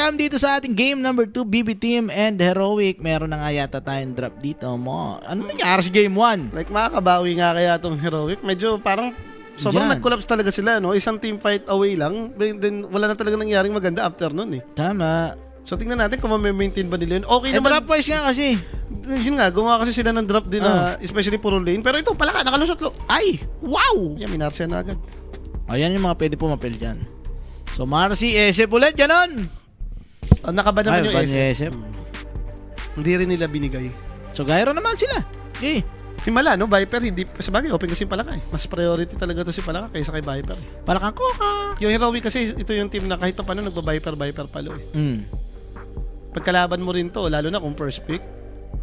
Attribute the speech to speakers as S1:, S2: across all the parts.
S1: welcome dito sa ating game number 2, BB Team and Heroic. Meron na nga yata tayong drop dito mo. Ano nangyari sa game 1?
S2: Like makakabawi nga kaya itong Heroic. Medyo parang sobrang nag-collapse talaga sila, no? Isang team fight away lang. Then wala na talaga nangyaring maganda after nun, eh.
S1: Tama.
S2: So tingnan natin kung ma-maintain ba nila yun. Okay naman.
S1: Drop wise nga kasi.
S2: Yun nga, gumawa kasi sila ng drop din na especially puro lane. Pero ito, palaka, nakalusot lo.
S1: Ay! Wow!
S2: Yan, minarsiya na agad.
S1: Ayan yung mga pwede pumapel dyan. So Marcy, SF ulit, ganon!
S2: Nakaba naman yung
S1: SF.
S2: Hindi rin nila binigay.
S1: So Gyro naman sila. Okay.
S2: Himala, no? Viper, hindi. Sabagay, open kasi yung Palaka, eh. Mas priority talaga to si Palaka kaysa kay Viper, eh.
S1: Palakang koka.
S2: Yung Heroic kasi, ito yung team na kahit pa paano nagba-Viper palo, eh. Pagkalaban mo rin to, lalo na kung first pick.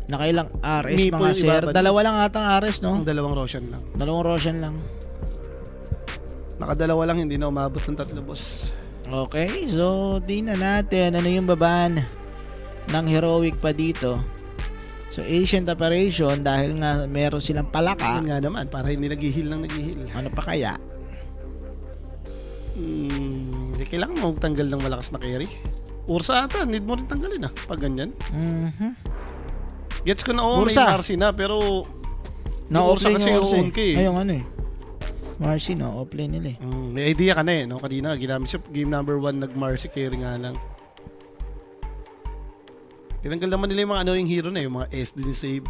S1: Nakailang RS
S2: Mipo
S1: mga
S2: yung
S1: sir.
S2: ibabad.
S1: Dalawa lang atang RS, no?
S2: Ang dalawang Roshan lang.
S1: Dalawang Roshan lang.
S2: Nakadalawa lang, hindi na umabot ng 3, boss.
S1: Okay, so tingnan natin ano yung baban ng Heroic pa dito. So Ancient Operation dahil nga meron silang palaka.
S2: Yun nga naman, para hindi nag-heal ng nag-heal.
S1: Ano pa kaya?
S2: Hindi kailangan mo magtanggal ng malakas na carry. Ursa ata, need mo rin tanggalin, pag ganyan. Gets ko na, may
S1: Ursa.
S2: Marcy na, pero
S1: Na-offlane
S2: kasi
S1: yung Ursa
S2: yung
S1: eh. Ayun ano eh. Marcy na, offlane nila eh.
S2: may idea ka na, eh, no? Kanina, ginamit siya, game number 1, nag-Marcy carry nga lang. Tinanggal naman nila yung mga yung hero na, yung mga SD ni save.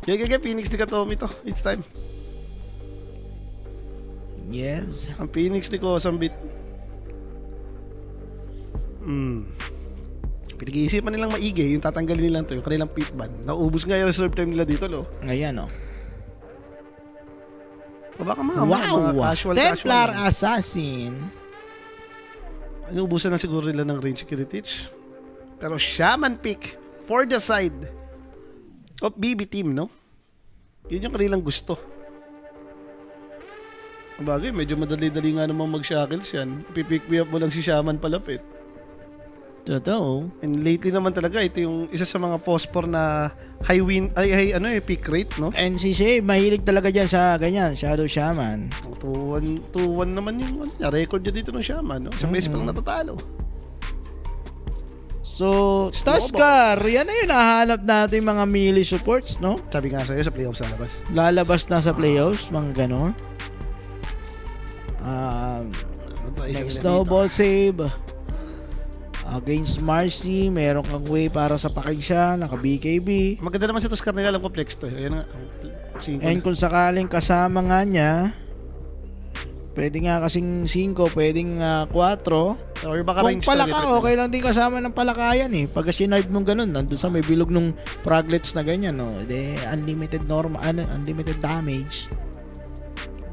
S2: Kaya Phoenix ni Katomi to. It's time.
S1: Yes.
S2: Ang Phoenix ni Kosambit. Pinag-iisipan nilang maigi yung tatanggalin nilang to, yung kanilang pit ban. Naubos nga yung reserve time nila dito, lo.
S1: Ngayon oh.
S2: Baka
S1: Wow!
S2: mga casual
S1: Templar
S2: lang.
S1: Assassin.
S2: Inuubusan na siguro nila ng range security. Pero Shaman pick for the side of BB team, no? Yun yung kanilang gusto. Bagay, medyo madali-dali nga namang mag-shackles yan. Pipick me up mo lang si Shaman palapit.
S1: Totoo.
S2: And lately naman talaga, ito yung isa sa mga phosphor na high win, peak rate, no?
S1: And si Shay, mahilig talaga dyan sa ganyan, Shadow Shaman.
S2: 2-1 naman yung record niya dito ng Shaman, no? Isang beses pa lang natatalo.
S1: So, Tuskar, yan na yung nahanap natin mga melee supports, no?
S2: Sabi nga sa'yo, sa playoffs na labas.
S1: Lalabas na sa playoffs, mga ganon. May snowball save. Against Marcy, meron kang way para sa paking siya, naka BKB.
S2: Maganda naman si Tuskar nila, alam ko flex to. Ayan nga.
S1: And kung sakaling kasama nga niya, pwede nga kasing 5, pwedeng 4.
S2: Or baka
S1: Kung palaka, okay lang din kasama ng palakayan eh. Pag sinard mong ganun, nandun sa may bilog nung froglets na ganyan, no? De, unlimited unlimited damage.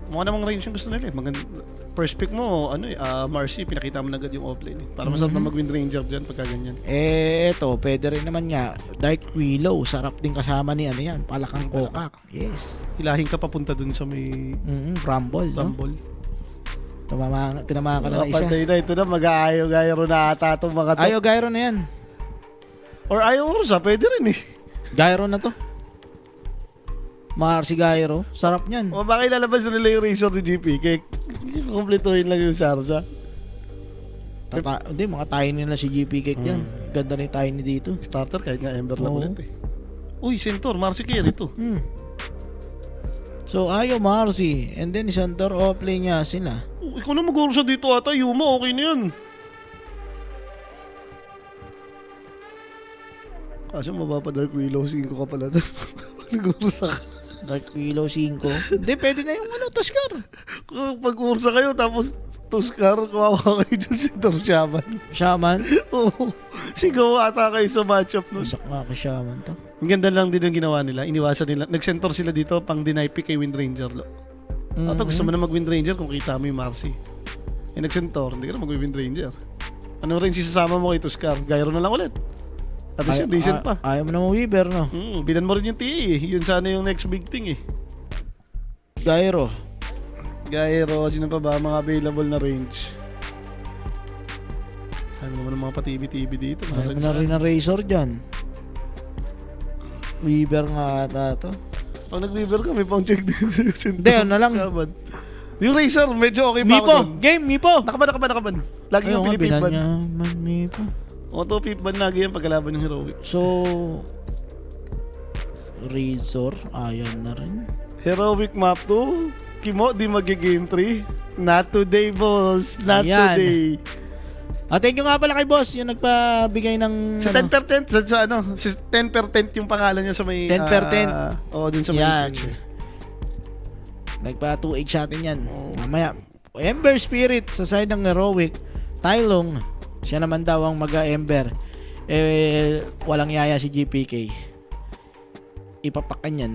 S2: Mukha namang range yung gusto nila eh. First pick mo, Marcy, pinakita mo na agad yung offlane eh. Para masarap na mag-win ranger dyan pagka ganyan.
S1: Eto, pwede rin naman nga. Dark Willow, sarap din kasama ni yan, palakang kokak. Yes.
S2: Hilahin ka papunta dun sa may
S1: Rumble, no?
S2: Rumble.
S1: Tinamaan ka na isa.
S2: Patay na, ito na, mag-aayaw-gyro na ata itong mga to.
S1: Ayaw gyro na yan.
S2: Or ayaw Ursa, pwede rin eh.
S1: Gyro na to. Marcy gyro, sarap niyan.
S2: O baka ilalabas na nila yung razor ni GP, kaya kumpletuhin lang yung Sarsa.
S1: Hindi, mga tiny na si GP Cake yan. Ganda na yung tiny dito.
S2: Starter kahit nga Ember lang ulit eh. Uy, Centaur, Marcy carry to.
S1: So ayaw Marcy. And then Centaur offlane niya sila.
S2: Ikaw na mag-Ursa dito ata, Yuma, okay na yan. Kaso mababa Dark Willow, 5 ka pala na. Nag-Ursa ka.
S1: Dark Willow 5. Hindi, pwede na yung Tuskar.
S2: Pag-Ursa kayo, tapos Tuskar, kawawa kayo dyan si Shaman.
S1: Shaman?
S2: Oo. Sigaw ata kayo sa matchup nun.
S1: Masak nga kay Shaman to.
S2: Ang ganda lang din yung ginawa nila. Iniwasan nila. Nag-center sila dito pang deny pick kay Wind Ranger. Ato, gusto mo na mag-Wind Ranger kung kita mo yung Marcy. Nag-center, hindi ka na mag-Wind Ranger. Ano rin sisasama mo kay Tuskar? Gyro na lang ulit. At least yung decent pa.
S1: Ayaw mo na Weaver, no?
S2: Binan mo rin yung TA eh. Yun sana yung next big thing eh.
S1: Gyro.
S2: Sino pa ba? Mga available na range. Ayaw mo naman ng mga pa-TV dito.
S1: Ayaw mo na rin ang Razor dyan. Weaver nga ata to.
S2: Pag nag-Weaver ka, may pang check dito.
S1: Hindi, ano lang.
S2: Yung Razor, medyo okay pa
S1: Mipo!
S2: ako dun.
S1: Game, Mipo!
S2: Nakaban. Lagi yung Philippine ban.
S1: niya. May pa.
S2: Auto pip ban lagi yan pagkalaban ng Heroic.
S1: So, Razor, ayan na rin.
S2: Heroic map 2. Kimo, di mag-game 3. Not today, boss. Not
S1: Ayan.
S2: today.
S1: Thank you nga pala kay boss, yung nagpabigay ng...
S2: Sa 10%, sa ano, si 10% yung pangalan niya sa may...
S1: 10%.
S2: Dun sa may
S1: Yan.
S2: picture.
S1: Nagpa 2H sa atin yan. Mamaya, Ember Spirit sa side ng Heroic. Tylong, siya naman daw ang mag-Ember. Walang yaya si GPK. Ipapakan yan.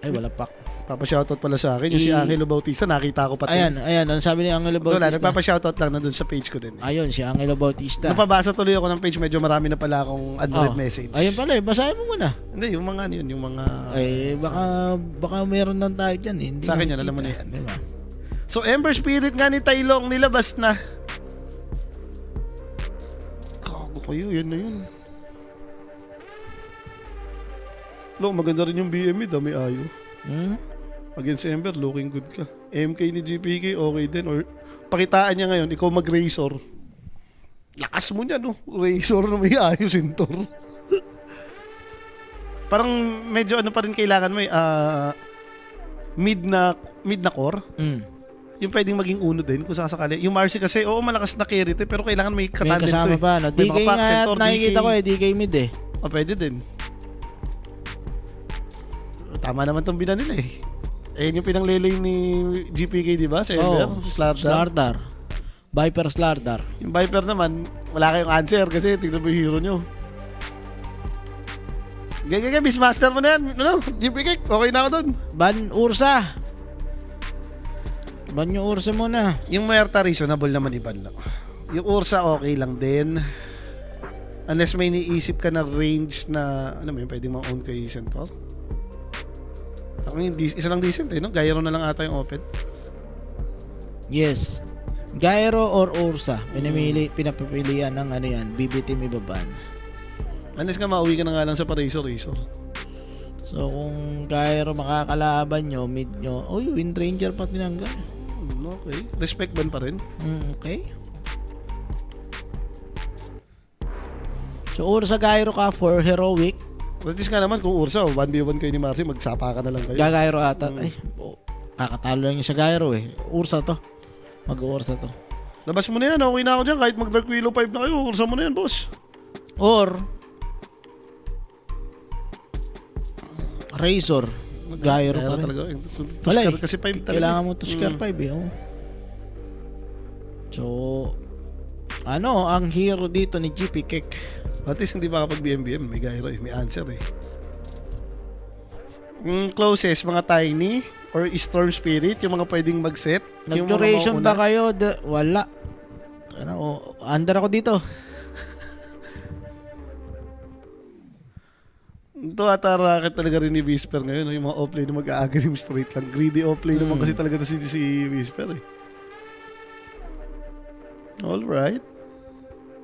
S1: Ay, wala pak.
S2: Papa-shoutout pala sa akin. Yung si Angelo Bautista, nakita ko pati.
S1: Ayan. Ano sabi ni Angelo
S2: Wala,
S1: Bautista?
S2: nagpapa-shoutout lang na dun sa page ko din.
S1: Ayun, si Angelo Bautista.
S2: Napabasa tuloy ako ng page, medyo marami na pala akong unread message.
S1: Ayun pala, basahin mo muna.
S2: Hindi, yung mga ano yun, yung mga...
S1: Baka meron lang tayo dyan. Hindi
S2: sa akin yan, alam mo na yan. Diba? So, Ember Spirit nga ni Tylong, nilabas na. Kago kayo, yan na yun. Maganda rin yung BME, dami ayo. Against Ember, looking good ka. MK ni GPK, okay din. Or pakitaan niya ngayon, ikaw mag-Razor. Lakas mo niya, no? Razor na may ayos, Sintor. Parang medyo ano pa rin kailangan mo mid na core. Yung pwedeng maging uno din kung sakasakali. Yung Marcy kasi, malakas na carry to, pero kailangan may katandem to.
S1: May kasama pa, no? DK nga nakikita ko DK mid eh.
S2: Pwede din. Tama naman tong bina nila eh. Yung pinanglelay ni GPK, di ba? Sa Ember,
S1: Slardar. Viper Slardar.
S2: Yung Viper naman, wala kayong answer kasi tignan mo yung hero nyo. Gagagay, Beastmaster mo na yan. GPK, okay na ako dun.
S1: Ban Ursa. Ban yung Ursa muna.
S2: Yung Muerta reasonable naman iban lang. Yung Ursa okay lang din. Unless may niisip ka na range na, pwedeng ma-own kay Centaur. Isa lang decent no? Gyro na lang ata yung open.
S1: Yes. Gyro or Ursa. Pinapipilian ng BBT may baban.
S2: Unless nga mauwi ka na nga lang sa Razor.
S1: So kung Gyro makakalaban nyo, mid nyo, Wind Ranger pa tinanggal.
S2: Okay. Respect ban pa rin.
S1: Okay. So Ursa Gyro ka for Heroic.
S2: At least nga naman kung Ursa, 1v1 kayo ni Marcy, magsapa ka na lang kayo.
S1: Gagairo ata. Kakatalo lang yung sa Gyro eh. Ursa to. Mag-Ursa to.
S2: Labas mo na yan, okay na ako dyan. Kahit mag-Dark Willow 5 na kayo, Ursa mo na yan, boss.
S1: Or Razor. Gyro pa rin.
S2: Talaga.
S1: Wala eh.
S2: Kasi 5 talaga.
S1: Kailangan mo Tuskar 5 eh. So, ang hero dito ni GP Kek?
S2: At least hindi makapag-BMBM. May gyro eh. May answer eh. Closest, mga Tiny or Storm Spirit, yung mga pwedeng mag-set.
S1: Nag-duration ba kayo? Wala. Under ako dito.
S2: Ito ata racket talaga rin ni Whisper ngayon. Yung mga offlane na mag-a-agrim straight lang. Greedy offlane naman kasi talaga si Whisper eh. Alright.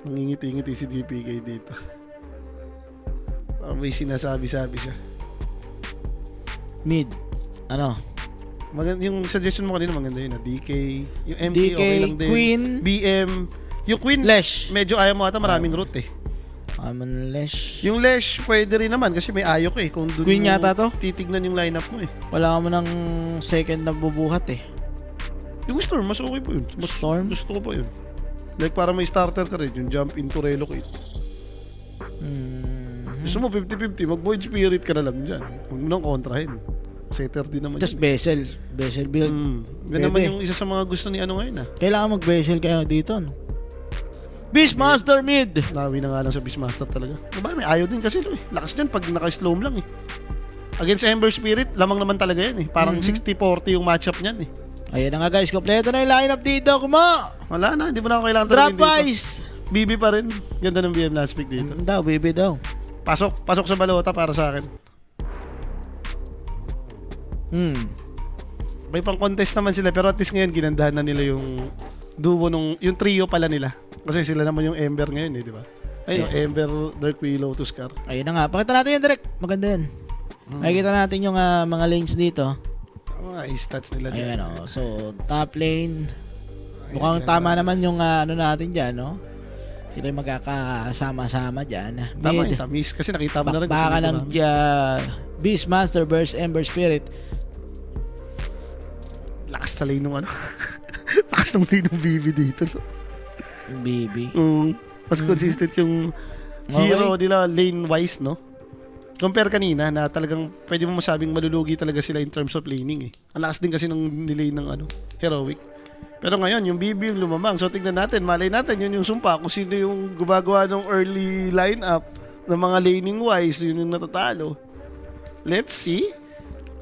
S2: Nangingiti-ngiti si GPK dito. Parang may sinasabi-sabi siya.
S1: Mid.
S2: Yung suggestion mo kanina maganda yun. DK. Yung MK
S1: DK,
S2: okay lang din.
S1: Queen.
S2: BM. Yung Queen.
S1: Lesh.
S2: Medyo ayaw mo ata maraming route eh.
S1: Lesh.
S2: Yung Lesh pwede rin naman kasi may ayok eh. Kung dun
S1: Queen
S2: mo
S1: yata to?
S2: titignan yung lineup mo eh.
S1: Wala ka mo ng second na bubuhat eh.
S2: Yung Storm, mas okay po yun.
S1: Storm?
S2: Gusto ko pa yun. Like para may starter ka rin, yung jump into relocate. Gusto mo 50-50, mag-Void Spirit ka na lang dyan. Huwag mo nang kontrahin. Setter din naman
S1: Just
S2: yun.
S1: Vessel build.
S2: Yan naman yung isa sa mga gusto ni ngayon
S1: Kailangan mag-Vessel kayo dito. Beastmaster mid!
S2: Nawi na nga lang sa Beastmaster talaga. Diba, may ayaw din kasi lakas dyan pag naka-slow lang eh. Against Ember Spirit, lamang naman talaga yan eh. Parang 60-40 yung matchup niyan eh.
S1: Ayan na nga guys, kompleto na yung lineup dito. Kuma!
S2: Wala na, hindi mo na ako kailangan
S1: Drop
S2: dito.
S1: wise!
S2: BB pa rin. Ganda ng BM last pick dito.
S1: Baby daw.
S2: Pasok sa balota para sa akin. May pang contest naman sila pero at least ngayon ginandahan na nila yung duo yung trio pala nila. Kasi sila naman yung Ember ngayon di ba? Ayun, Ember, Dark Willow, Tuskar.
S1: Ayun na nga, pakita natin yan direct. Maganda yan. Makikita natin yung mga lanes dito.
S2: Mga stats nila dyan.
S1: Ayan so top lane. Mukhang tama naman yung ano natin dyan, no? Sila yung magkakasama-sama dyan.
S2: Tama yung tamis. Kasi nakita mo na rin.
S1: Bakbaka ng Beastmaster vs. Ember Spirit.
S2: Lakas sa lane nung ano. Lakas ng lane ng BB dito. No?
S1: BB.
S2: Mas consistent yung hero nila lane-wise, no? Compare kanina na talagang pwede mo masabing malulugi talaga sila in terms of laning eh. Ang lakas din kasi ng nilay ng Heroic. Pero ngayon, yung BB yung lumamang. So tignan natin, malay natin yun yung sumpa. Kung sino yung gumagawa ng early lineup ng mga laning-wise, yun yung natatalo. Let's see.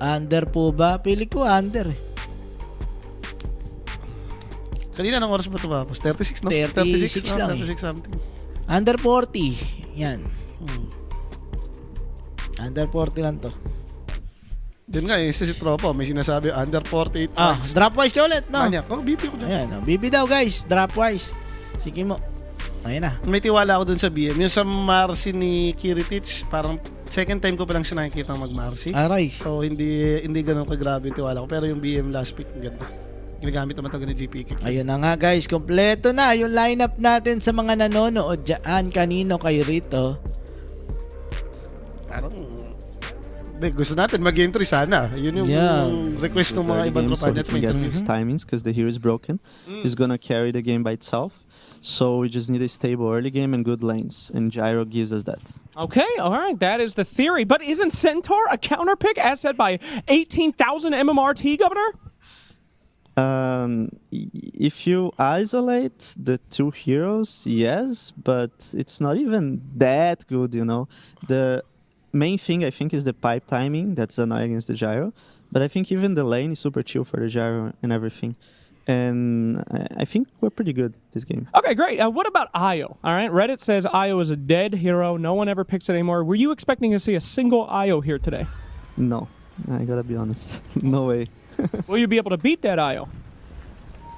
S1: Under po ba? Pili ko under.
S2: Kanina ng oras ba ito tapos? 36, no?
S1: 36
S2: no?
S1: lang
S2: 36 something.
S1: Under 40. Yan. Under 40 lang to.
S2: Diyan nga, si Tropa, may sinasabi, under 48 points.
S1: Dropwise ka ulit, no?
S2: Manyak. BP ko dyan.
S1: Ayan, BB daw guys, dropwise. Sige mo. Ayan na.
S2: May tiwala ako dun sa BM. Yung sa Marcy ni Kiritich, parang second time ko pa lang siya nakikita mag-Marcy.
S1: Aray.
S2: So, hindi ganun kagrabe yung tiwala ko. Pero yung BM last pick, ang ganda. Ginagamit naman talaga ni GPK.
S1: Ayun na nga guys, kompleto na yung lineup natin sa mga nanonood dyan. Kanino kayo rito?
S2: Parang gusto natin mag-game 3 sana. Yun yung request ng mga ibang tropa niya.
S3: So he can get 6 timings because the hero is broken. He's gonna carry the game by itself. So we just need a stable early game and good lanes. And Gyro gives us that.
S4: Okay, all right, that is the theory. But isn't Centaur a counter pick as said by 18,000 MMRT, Governor?
S3: If you isolate the two heroes, yes, but it's not even that good, you know. The main thing I think is the pipe timing that's annoying against the Gyro, but I think even the lane is super chill for the Gyro and everything. And I think we're pretty good this game.
S4: Okay, great. What about Io? All right, Reddit says Io is a dead hero. No one ever picks it anymore. Were you expecting to see a single Io here today?
S3: No, I gotta be honest. No way.
S4: Will you be able to beat that Io?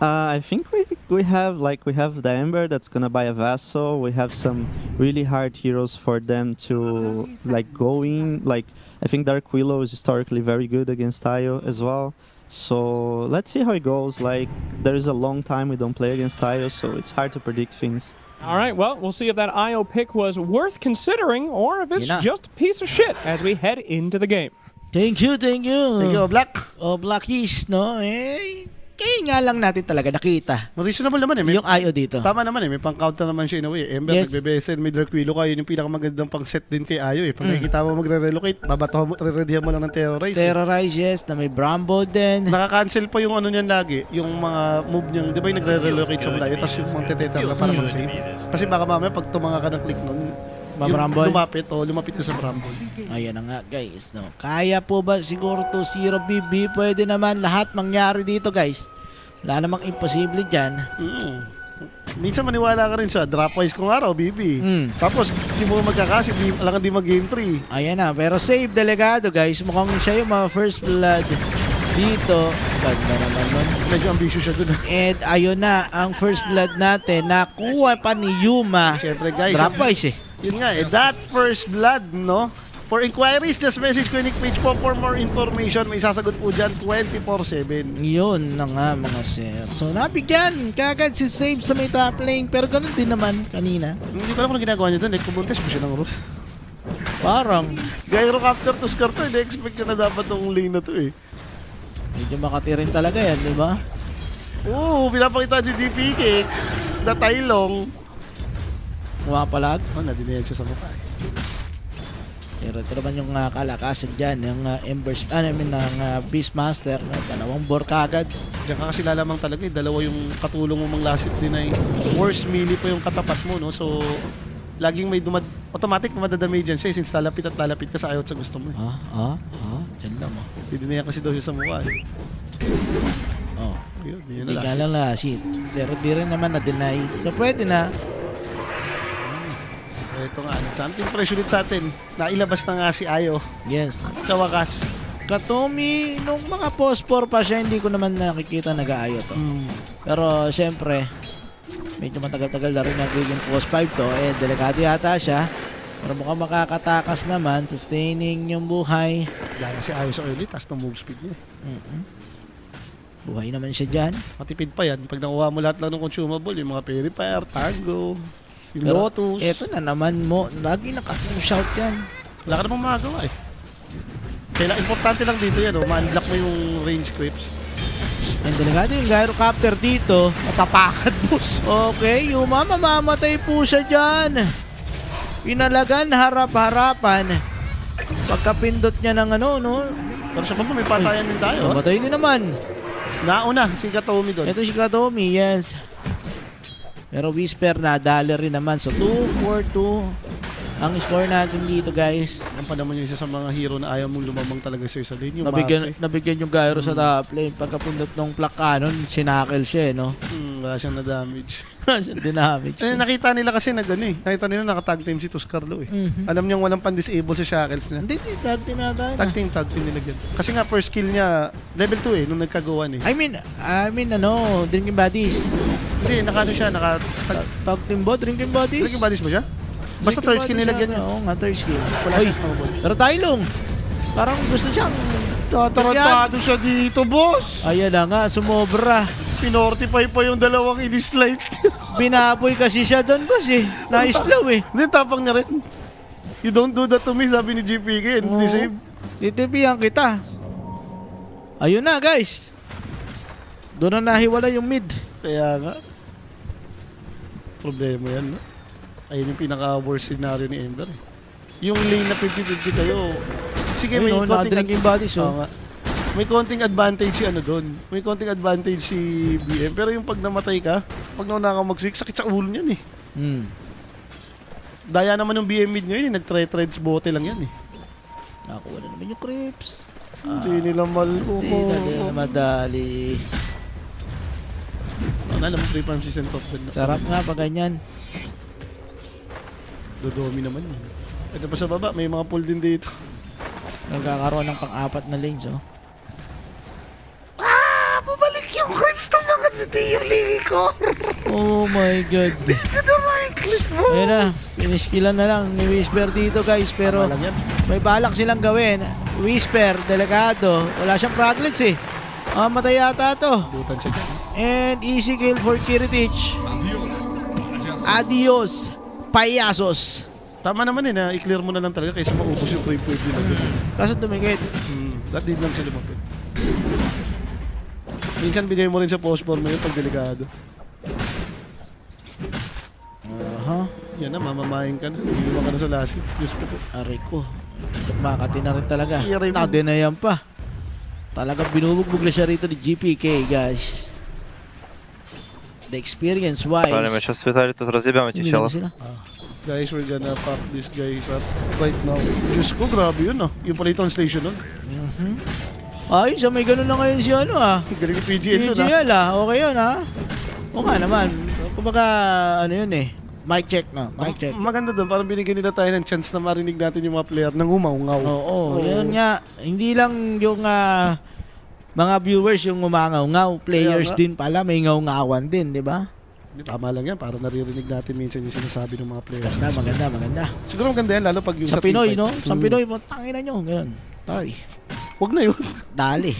S3: I think we have the Ember that's gonna buy a Vassal. We have some really hard heroes for them to go in. Like I think Dark Willow is historically very good against Io as well. So let's see how it goes. Like there is a long time we don't play against Io, so it's hard to predict things.
S4: All right, well, we'll see if that Io pick was worth considering or if it's just a piece of shit as we head into the game.
S1: Thank you.
S2: Thank you, Black.
S1: Blackies, no? Kaya nga lang natin talaga nakita.
S2: Reasonable naman eh.
S1: Yung IO dito.
S2: Tama naman eh. May pang-counter naman siya in a way. Ember, nagbebesen, may Dark Willow kayo. Yun yung pinakamagandang pang-set din kay IO eh. Pag nakikita mo magre-relocate, babataw mo, re-readyhan mo lang ng Terrorize.
S1: Terrorize, yes. Na may Brambo din.
S2: Nakaka-cancel pa yung ano niyan lagi. Yung mga move niyang, di ba yung nagre-relocate siya mula yun, tapos yung mga teteter na para mag-save. Kasi baka mamaya pag tumanga ka ng click nun,
S1: Bramble.
S2: lumapit ka sa Bramble.
S1: Ayan na nga guys, no. Kaya po ba siguro 2-0 BB? Pwede naman lahat mangyari dito guys. Wala namang imposible dyan.
S2: Minsan maniwala ka rin sa dropwise kung araw, BB. Tapos hindi mo magkakasi, alangan di mag-game 3.
S1: Ayan na, pero save delegado guys. Mukhang siya yung mga first blood dito. Ganda naman nun.
S2: Medyo ambitious siya dun.
S1: And ayun na, ang first blood natin, nakuha pa ni Yuma.
S2: Siyempre guys,
S1: Dropwise eh.
S2: Yun nga that first blood, no? For inquiries, just message Clinic page po for more information. May sasagot po dyan 24/7.
S1: Yun na nga mga sir. So nabigyan kagad si Save sa may top lane. Pero ganun din naman kanina.
S2: Hindi ko alam kung ginagawa niya doon. Kumultes mo siya ng Rus.
S1: Parang
S2: Gyrocopter to Scar to. Hindi expect niya na dapat tong lane na to eh.
S1: medyo makatirin talaga yan, di ba?
S2: Oo, pinapakita si GPK na tailong.
S1: Pumapalag.
S2: Nadinayan siya sa mukha eh.
S1: Pero ito naman yung kalakasan dyan, yung ng Beastmaster, dalawang bore kagad.
S2: Diyan ka kasi lalamang talaga eh. Dalawa yung katulong mo mang lasit din ay worst melee pa yung katapat mo, no? So, laging may automatic madadamage dyan siya since lalapit ka sa ayot sa gusto mo eh.
S1: Dyan lang oh.
S2: Didinayan kasi daw siya sa mukha eh. Yun,
S1: Hindi ka lang lasit. Pero di rin naman na-deny. So pwede na.
S2: Ito nga, something fresh ulit sa atin. Nailabas na nga si Ayo.
S1: Yes.
S2: Sa wakas.
S1: Katomi, nung mga post-4 pa siya, hindi ko naman nakikita nag-aayo to. Pero syempre, medyo matagal-tagal na rin nagiging post-5 to. Delikado yata siya. Pero mukhang makakatakas naman, sustaining yung buhay.
S2: Dahil si Ayo sa early, taas ng move speed niya.
S1: Buhay naman siya dyan.
S2: Matipid pa yan. Pag nakuha mo lahat lang ng consumable, yung mga Purifier, Tango, yung
S1: Pero,
S2: Lotus.
S1: eto na naman mo. Lagi naka-shout yan.
S2: Wala ka namang magagawa eh. Kailangan, importante lang dito yan, ma-unlock mo yung range creeps.
S1: Ang delikado yung gyrocopter dito.
S2: Matapakan, boss.
S1: Okay, Yuma, mamamatay po siya dyan. Pinalagan, harap-harapan. Pagkapindot niya ng ano, no?
S2: Pero sa baba, may patayan din tayo.
S1: Mamatay din naman.
S2: Nauna, si Katomi doon.
S1: Ito si Katomi, yes. Pero Whisper na, dollar rin naman. So, 2-4-2 ang score natin dito, guys.
S2: Yan pa naman yung isa sa mga hero na ayaw mong lumamang talaga sa'yo sa lane. Yung Marcy.
S1: Nabigyan yung gyro sa top lane. Pagkapindot ng plak cannon, sinakil siya, no?
S2: Wala siyang na-damage.
S1: Siyang dinamage.
S2: Nakita nila kasi nakita nila nakatag team si Tuscarlo eh. Alam niyang walang pan-disable sa shackles niya.
S1: Hindi, tag team yata.
S2: Tag team nilagyan. Kasi nga first skill niya, level 2 eh, nung nagkagawan eh.
S1: I mean, ano, drinking buddies.
S2: Hindi, siya,
S1: Tag team ba? Drinking buddies?
S2: Drinking buddies ba siya? Basta third skill nilagyan niya.
S1: Oo nga, third skill.
S2: Wala
S1: Oy,
S2: siya snowball.
S1: pero Tylong, parang gusto siyang...
S2: Tatarantado siya dito, boss!
S1: Ayan na nga, sumobra.
S2: Pinortify pa yung dalawang in-slide.
S1: Binaboy kasi siya doon, boss eh. Na-slow eh.
S2: Hindi, tapang niya rin. You don't do that to me, sabi ni GPK. And
S1: Oo.
S2: save.
S1: Titipihan kita. Ayun na, guys. Doon na nahiwala yung mid.
S2: Kaya nga. Problema yan, no? Ayun yung pinaka-worst scenario ni Ember. Eh. Yung lane na 50-50 kayo. Sige, may
S1: Ayun,
S2: konting...
S1: drinking buddies,
S2: Oo
S1: oh.
S2: nga. May konting advantage si ano doon. May konting advantage si BM. Pero yung pag namatay ka, pag nauna ka mag-sick, sakit sa ulo niyan eh. Daya naman ng BM mid ngayon eh. Nag-treads bote lang yan eh.
S1: Nakuha na naman yung creeps.
S2: Hindi nila
S1: Hindi na din madali.
S2: Alam mo, 3 farms si Sentop doon.
S1: Sarap nga pag ganyan.
S2: Dodomi naman yun. Ito pa sa baba, may mga pull din dito.
S1: Nagkakaroon ng pang-apat na lanes, oh.
S2: Bumalik yung creeps ng mga sa Tiyuli ko.
S1: Oh my God.
S2: Dito na may clip mo.
S1: Ayun na, finish killan na lang ni Whisper dito, guys. Pero
S2: Tama lang yan.
S1: may balak silang gawin. Whisper, delikado. Wala siyang fraglets eh. Matay yata to.
S2: Butan siya dyan.
S1: And easy kill for Kiritich. Adios, payasos.
S2: Tama naman eh, na i-clear mo na lang talaga kaysa maubos yung 3 point nila doon.
S1: Kaso tumikit.
S2: That did lang siya lumapit. Minsan bigay mo rin sa post form mo yun pag delikado. Yan na, mamamahin ka na. Iiwan ka na sa lasi. Diyos ko po.
S1: Aray ko. Makati na rin talaga.
S2: Aray mo.
S1: Nakadinayan pa. Talagang binubugbog na siya rito ni GPK, guys. The experience-wise.
S5: Правильно, мы сейчас светали, тут разъебем этих
S1: Hindi
S5: челов.
S1: na sila.
S2: Guys, we're gonna pop these guys up right now. Diyos ko, grabe yun ah. Yung pala yung translation nun.
S1: Ay, sa may ganun na ngayon si ano ah.
S2: Galing yung PGL nun ah.
S1: PGL ah. Okay yun ah. O nga naman. Kumbaga, ano yun eh. Mic check na. Mic check.
S2: Maganda doon, parang binigyan nila tayo ng chance na marinig natin yung mga player nang umaungaw.
S1: Oo, yun nga. Hindi lang yung mga viewers yung umangaw-ngaw. Players
S2: Kaya nga.
S1: din pala, may ngaw-ngawan din, di ba?
S2: Tama lang yan, para naririnig natin minsan yung sinasabi ng mga players.
S1: Maganda.
S2: Siguro maganda yan, lalo pag yung
S1: Sa Pinoy,
S2: team
S1: no?
S2: fight.
S1: Sa Pinoy, tangina nyo. Ganun. Tay.
S2: Huwag na yun.
S1: Dali.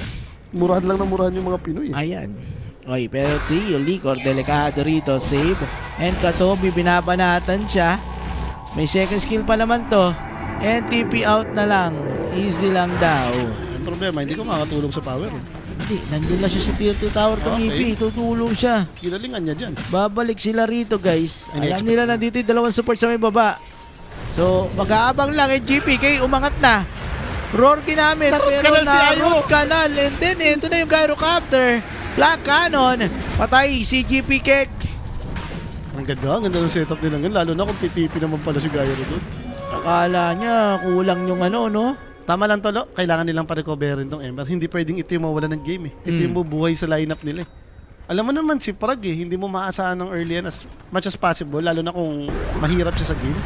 S2: Murahan lang na murahan yung mga Pinoy. Eh.
S1: Ayan. Oy, pero Tio Licor, delikado rito. Save. And Katobi, binabanatan siya. May second skill pa naman to. And TP out na lang. Easy lang daw.
S2: Ang problema, hindi ko makakatulong sa power. Eh.
S1: Hindi, nandun na siya sa tier 2 tower tumipi. Tutulong siya.
S2: Ginalingan niya dyan.
S1: Babalik sila rito, guys. Alam
S2: In-expect
S1: nila na dito yung dalawang support sa may baba. So, mag-aabang lang. And GPK, umangat na. Roar ginamit.
S2: Narot
S1: Pero
S2: canal si Ayo.
S1: narot canal. And then, ito na yung gyrocopter. Black Cannon. Patay si GPK.
S2: Ang ganda ng setup nila ngayon. Lalo na kung titipi naman pala si Gyro doon.
S1: Akala niya, kulang yung ano, no?
S2: Tama lang tolo, kailangan nilang pa-recoverin tong Ember. Hindi pwedeng ito yung mawala ng game eh. Ito yung bubuhay sa lineup nila eh. Alam mo naman si Prag eh, hindi mo maasahan ng early yan as much as possible, lalo na kung mahirap siya sa game.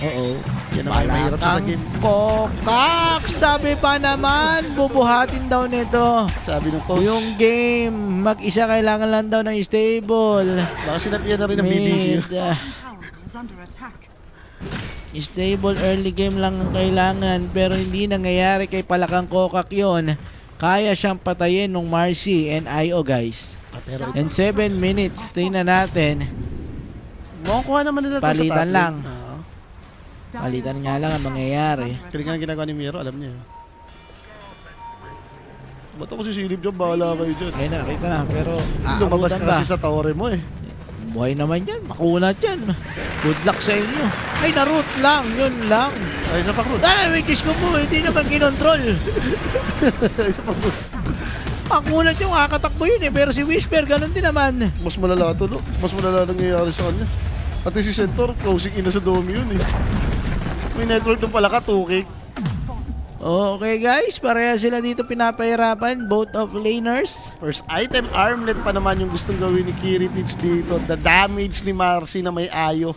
S1: Oo.
S2: Yan naman yung mahirap siya sa game.
S1: Kokak! Sabi pa naman, bubuhatin daw nito.
S2: Sabi ng coach,
S1: Yung game, mag-isa kailangan lang daw ng stable.
S2: baka sinabihan na rin ng BBC.
S1: Mid, stable early game lang ang kailangan pero hindi nangyayari kay Palakang Kokak yon. kaya siyang patayin ng Marcy and IO, guys.
S2: Pero
S1: In 7 minutes, tingnan natin.
S2: makukuha naman nila to sa
S1: Palitan
S2: top lane.
S1: lang.
S2: Oo.
S1: Palitan nga lang ang mangyayari.
S2: Kailangan ang ginagawa ni Miero, alam niya. Ba't ako sisilip dyan? Bahala kayo dyan.
S1: Ngayon na, kita na. Pero
S2: Lumabas
S1: aabutan
S2: ka
S1: ba?
S2: kasi sa tore mo eh.
S1: Buhay naman yan. Makunat yan. Good luck sa inyo. Ay, na-root lang. Yun lang.
S2: Ay, isa pa Cruz.
S1: Dahil may kiss ko po. Hindi naman kinontrol.
S2: Isa pa Cruz.
S1: Makunat yung kakatakbo yun eh. Pero si Whisper, ganun din naman.
S2: Mas malala to, no? Mas malala nangyayari sa kanya. At si Centaur, closing in na sa Domi yun eh. May network doon pala ka, 2K.
S1: Okay guys, pareha sila dito pinapahirapan. Both of laners.
S2: First item, armlet pa naman yung gustong gawin ni Kiritich dito. The damage ni Marcy na may ayo.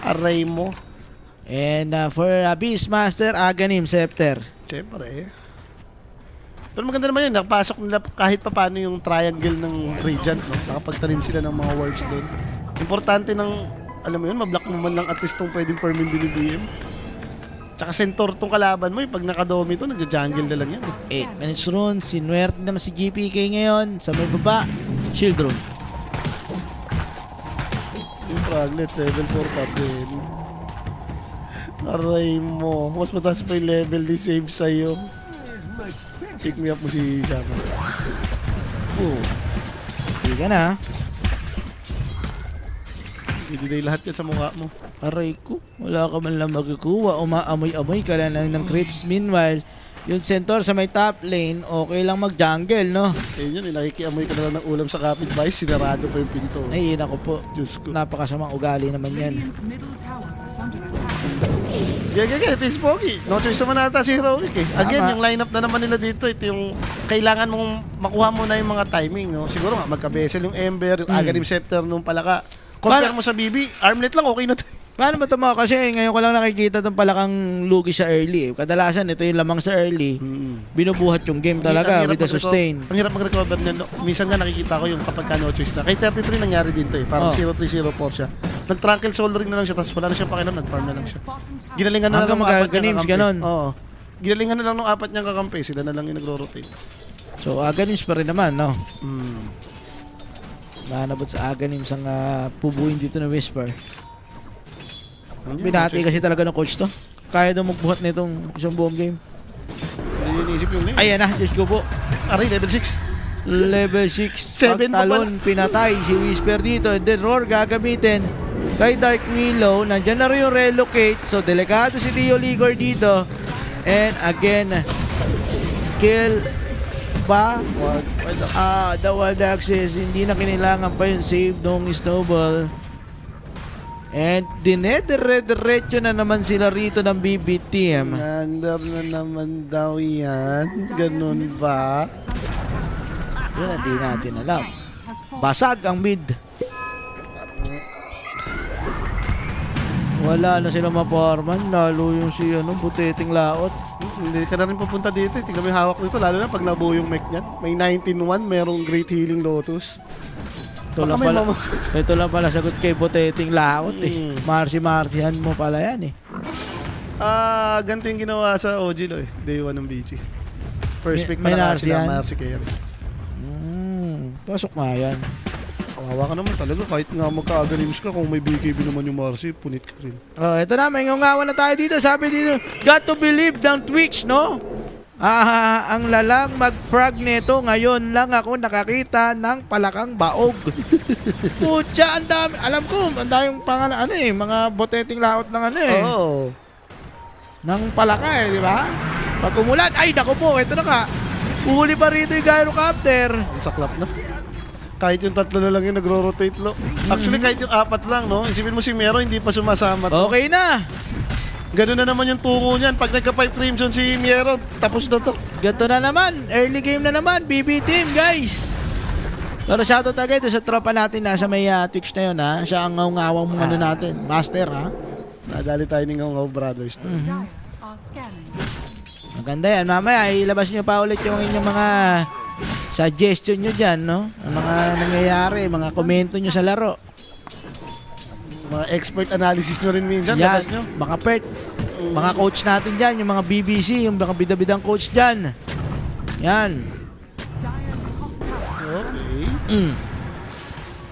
S2: Aray mo.
S1: And for Beastmaster, Aghanim Scepter.
S2: Siyempre eh. Pero maganda naman yun, nakapasok nila kahit pa paano yung triangle ng Radiant, no? Nakapagtanim sila ng mga wards doon. Importante ng, alam mo yun, mablock mo man lang at least itong pwedeng permin din ni BM. Tsaka Centaur tong kalaban mo, pag nakadomi ito, nagja-jungle na lang yan.
S1: 8 minutes rune. Sinuwerte naman si GPK ngayon. Sa may baba, Shield Rune.
S2: Yung fraglet, level 4 pa din. Aray mo, mas mataas pa yung level ni save sa'yo. Pick me up mo si Shama.
S1: Oh. Hindi ka na.
S2: Hindi lahat yan sa mukha mo.
S1: Aray ko. Wala ka man lang magkukuha. Umaamoy-amoy ka lang ng creeps. Meanwhile, yung Centaur sa may top lane, okay lang mag-jungle, no?
S2: Ayun yun, nakikiamoy ka na lang ng ulam sa kapitbahay, sinarado pa yung pinto.
S1: Ay, yun ako po.
S2: Diyos ko.
S1: Napakasamang ugali naman yan.
S2: Gagagay, ito is Pogi. No choice naman nata si Heroic eh. Again,
S1: Tama.
S2: yung lineup na naman nila dito, ito yung kailangan mong makuha mo na yung mga timing, no? Siguro nga, magka-Bessel yung Ember, yung Aghanim Scepter nung palaka. Compare mo sa BB, armlet lang, okay na to.
S1: Paano mo ito mo? Kasi ngayon ko lang nakikita itong palakang lugi sa early. Kadalasan, ito yung lamang sa early. Binubuhat yung game talaga with the sustain.
S2: Ang hirap mag-recover niya. No, minsan nga nakikita ko yung kapag no choice na. Kay 33 nangyari din to eh. Parang 0-3-0-4 siya. Nag-trunkle soldering na lang siya, tapos wala na siyang pakialam, nag-farm na lang siya. Ginalingan na lang
S1: Hanggang
S2: ng apat niyang
S1: mag-Aghanims,
S2: kakampi.
S1: ganon.
S2: Oo. Ginalingan na lang ng apat niyang kakampi, sila na lang yung nagro-rotate.
S1: So, Aghanims pa rin naman, no?
S2: Hmm.
S1: Nanabot sa Aghanims ang pubuhin dito ng Whisper.
S2: Hindi,
S1: Binati kasi talaga ng coach to. Kaya daw magbuhat na itong isang buong game.
S2: Hindi iniisip yung name.
S1: Ayan na, Diyos ko po.
S2: Aray, level 6.
S1: Level 6.
S2: Seven pa
S1: Talon, pinatay si Whisper dito. And then Roar gagamitin kay Dark Willow. Nandyan na rin yung relocate. So, delikado si Leo Ligor dito. And again, kill pa. The wild access. Hindi na kailangan pa yung save nung snowball. And dinedire-diretso na naman sila rito ng BB team.
S2: Under na naman daw yan. Ganun ba?
S1: Yun, hindi natin alam. Basag ang mid. Wala na sila maparman. Lalo yung si Buteting Laot.
S2: Hindi ka na rin pupunta dito. Tingnan mo yung hawak nito. Lalo na pag nabuo yung mech niyan. May 19-1. Merong Great Healing Lotus.
S1: Ito lang
S2: Baka may
S1: pala, ito lang pala sagot kay Buteting Laot eh. Marcy-Marcyhan mo pala yan eh.
S2: Ganito yung ginawa sa OG lo eh. Day 1 ng BG. First pick
S1: May
S2: pa na
S1: Narcy yan?
S2: sila Marcy Carey.
S1: Pasok nga yan.
S2: Kawawa ka naman talaga. Kahit nga magka-Aghanims ka, kung may BKB naman yung Marcy, punit ka rin.
S1: Oh, ito na, may ngungawan na tayo dito. Sabi dito, got to believe ng Twitch, no? Ang lalang mag-frag nito, ngayon lang ako nakakita ng palakang baog. Putya, ang dami. Alam ko, ang daming pangalan, mga Buteting Laot ng
S2: Oo.
S1: ng palaka di ba? Pag umulan, ay, naku po, ito na ka. Huli pa rito yung gyrocopter.
S2: Ang saklap na. Kahit yung tatlo na lang yung nagro-rotate lo. Actually, kahit yung apat lang, no? Isipin mo si Mero, hindi pa sumasama to.
S1: Okay na.
S2: Ganun na naman yung tungo niyan. Pag nagka-5 crimson si Mero, tapos na to.
S1: Ganto na naman. Early game na naman. BB team, guys. Pero shoutout agad sa tropa natin nasa may Twitch na yun, ha? Siya ang ngawang mga natin. Master, ha?
S2: Nadali tayo ni Ngaw Brothers.
S1: Maganda yan. Mamaya, ilabas nyo pa ulit yung inyong mga suggestion nyo dyan, no? Ang mga nangyayari, mga komento nyo sa laro.
S2: Mga expert analysis nyo rin minsan.
S1: Yan,
S2: Labas nyo.
S1: mga pert. Mga coach natin dyan, yung mga BBC, yung mga bidabidang coach dyan. Yan.
S2: Okay.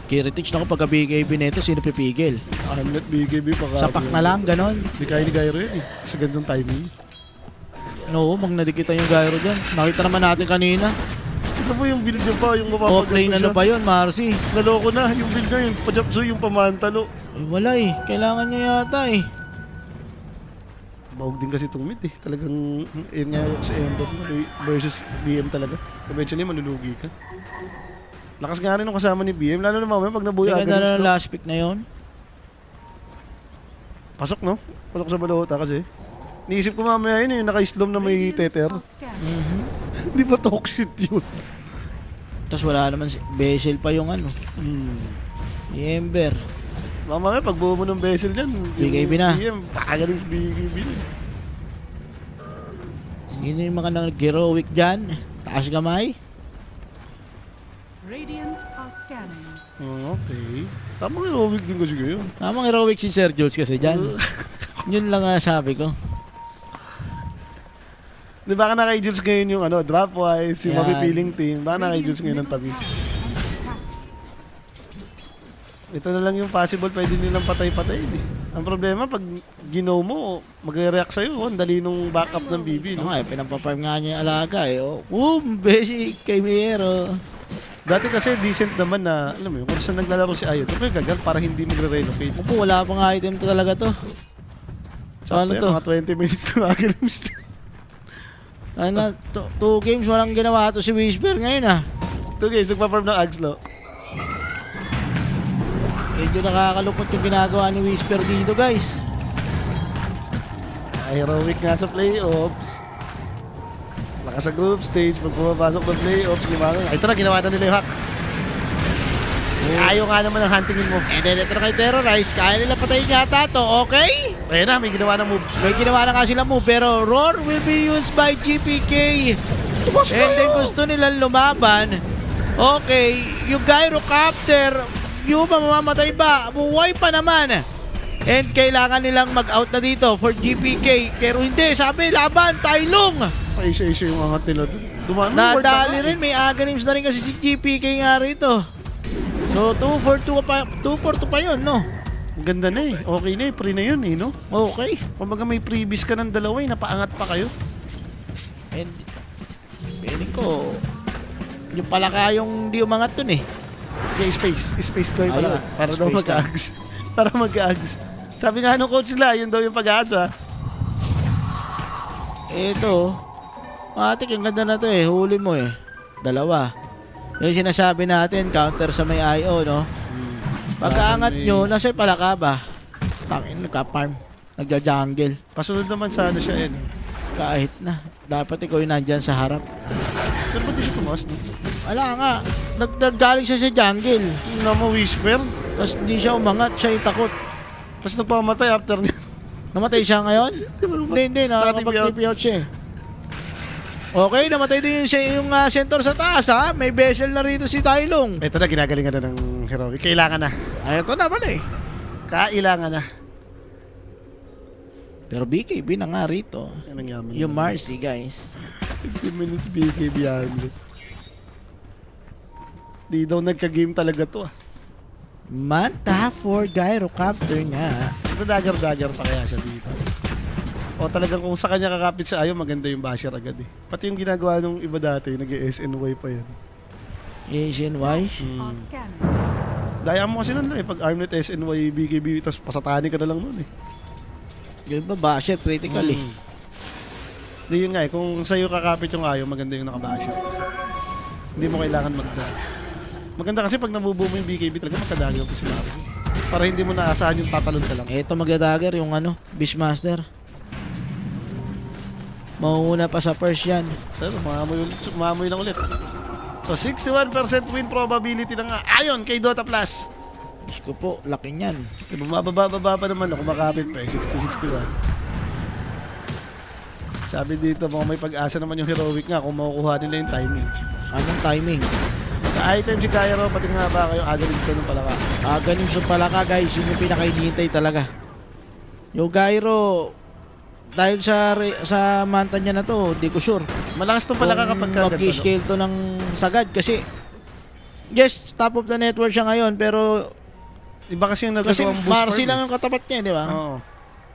S1: Kiritich na ko pagka BKB nito, sino pipigil?
S2: Armlet BKB pa
S1: Sapak na lang, ganon.
S2: Di kaya ni Gyro yun eh. Sa gandang timing.
S1: No, mag nadikita yung gyro dyan. Nakita naman natin kanina.
S2: Ito po yung build niya pa, yung mapapagod
S1: Offlane ano ba yun, Marcy?
S2: Naloko na, yung build niya, yung pajapso, yung pamantalo.
S1: Ay, wala eh. Kailangan niya yata eh.
S2: Bahog din kasi itong mid eh. Talagang, yun nga sa Ember versus BM talaga. Eventually, malulugi ka. Lakas nga rin nung kasama ni BM, lalo na mamaya pag nabuhay
S1: Kaya
S2: agad.
S1: na last pick na yun.
S2: Pasok no? Pasok sa balota kasi. Niisip ko mamaya yun yung naka-slom na may tether. Di ba talk shit yun?
S1: Tapos wala naman si Bezel pa yung ano. Yung Ember.
S2: Mamaya pag buo mo ng vessel dyan,
S1: BKB na.
S2: BM, pakagaling BKB na.
S1: Sino yung mga nag-heroic dyan? Taas gamay?
S6: Radiant are scanning.
S2: Okay. Tamang heroic din kasi kayo.
S1: Namang heroic si Sir Jules kasi dyan. Yun lang nga sabi ko.
S2: Di ba ka na kay Jules ngayon yung ano, drop-wise, yung
S1: Yan.
S2: mapipiling team. Baka na kay Jules ngayon ng tamis. Ito na lang yung possible pwede nilang patay-patay. Eh. Ang problema, pag ginaw mo, magre-react sa'yo. Oh, ang dali nung backup ng BB.
S1: Ito
S2: No?
S1: nga eh, pinapafarm nga niya yung alaga eh. Oh, boom! Basic kay Miero.
S2: Dati kasi decent naman na, alam mo yun, kung saan naglalaro si Ayo, ito gagal para hindi magre-relocate.
S1: Opo, wala pang item to talaga to. So ano to?
S2: Mga 20 minutes na magalim siya.
S1: Ano, 2 games walang ginawa to si Whisper ngayon ah.
S2: 2 games, nagpa-farm ng Agslo.
S1: Medyo nakakalungkot yung ginagawa ni Whisper dito guys.
S2: Heroic nga sa playoffs. Naka sa group stage, pag pumapasok ng playoffs, limangan. Ito na, ginawa na nila yung hack. Si Ayo nga naman ang huntingin mo.
S1: And then ito na kay Terrorize, kaya nila patayin yata to, okay?
S2: Ayun na, may ginawa ng move.
S1: May ginawa na nga sila move, pero Roar will be used by GPK. And then gusto nilang lumaban. Okay, yung Gyrocopter, yung mamamatay ba? Buhay pa naman. And kailangan nilang mag-out na dito for GPK. Pero hindi, sabi, laban, Tailong.
S2: Ay, isa yung angat nila. Dumaan mo, ward
S1: Nadali
S2: na
S1: rin, may agonims na rin kasi si GPK nga rito. So, 2-4-2 pa yun, no?
S2: Ang ganda na eh. Okay na eh. Pre na yun eh, no?
S1: Okay.
S2: Kumbaga may previous ka ng dalawa eh. Napaangat pa kayo.
S1: And, feeling ko, yung palaka yung di umangat dun eh.
S2: Yeah, space. Space ko yung
S1: Ayun,
S2: pala. Para daw
S1: space
S2: mag-ags. Para mag-ags. Sabi nga nung coach nila, yun daw yung pag-asa.
S1: Ito, matik, yung ganda na to eh. Huli mo eh. 2. Yung sinasabi natin, counter sa may IO, no? Pagkaangat nyo, nasa palaka ba? Tangin, nagka-farm. Nagja-jungle.
S2: Pasunod naman sana siya eh.
S1: Kahit na. Dapat ikaw yung nandyan sa harap.
S2: Pero ba't di siya tumas? No?
S1: Wala nga. Naggaling siya sa jungle.
S2: Yung whisper.
S1: Tapos hindi siya umangat. Siya yung takot.
S2: Tapos nagpamatay after niya.
S1: Namatay siya ngayon? Hindi. Nakakapag-TP out siya eh. Okay, namatay din yung center sa taas ha. May vessel na rito si Tailong.
S2: Ito na, ginagalingan na ng heroic. Kailangan na.
S1: Ay, ito naman eh.
S2: Kailangan na.
S1: Pero BKB na nga rito.
S2: Yan ang yaman.
S1: Yung Marcy, guys.
S2: 15 minutes BKB Armlet. Di daw nagka-game talaga to ah.
S1: Manta for Gyrocopter nga.
S2: Dagger pa kaya siya dito. O talagang kung sa kanya kakapit sa Ayo, maganda yung basher agad eh. Pati yung ginagawa nung iba dati, nag-SNY pa yan.
S1: Asian wise.
S6: Are scanning.
S2: Daya mo kasi nun eh, pag Armlet SNY, BKB, tapos pasatani ka na lang nun eh.
S1: Yung ba, basher critical eh.
S2: Di yun nga eh, kung sa'yo kakapit yung Ayo, maganda yung nakabasher. Hindi mo kailangan maganda kasi pag nabubuo mo yung BKB talaga magkadagyo pa si Marcy. Para hindi mo naasahan yung tatalon ka lang.
S1: Ito magdadagger yung ano, Beastmaster. Mauuna pa sa first yan.
S2: Pero maamoy lang ulit. So 61% win probability na nga. Ayon kay Dota Plus.
S1: Diyos ko po, laki niyan.
S2: Bumababa pa naman ako, makapit pa eh, 60-61. Sabi dito, may pag-asa naman yung heroic nga kung makukuha nila yung timing.
S1: Anong timing?
S2: Ka-item si Gyro, pati nga ba kayo agalim ko nung palaka.
S1: Ganim sa palaka guys, yun yung pinakainihintay talaga. Yung Gyro, dahil sa manta niya na to, di ko sure.
S2: Malakas to pala kapag ka ganito, no?
S1: mag-scale to ng sagad kasi yes, top of the network siya ngayon pero
S2: Iba kasi yung
S1: kasi
S2: nagawang boost
S1: Marcy
S2: farm,
S1: lang ang katapat niya, di ba?
S2: Oo.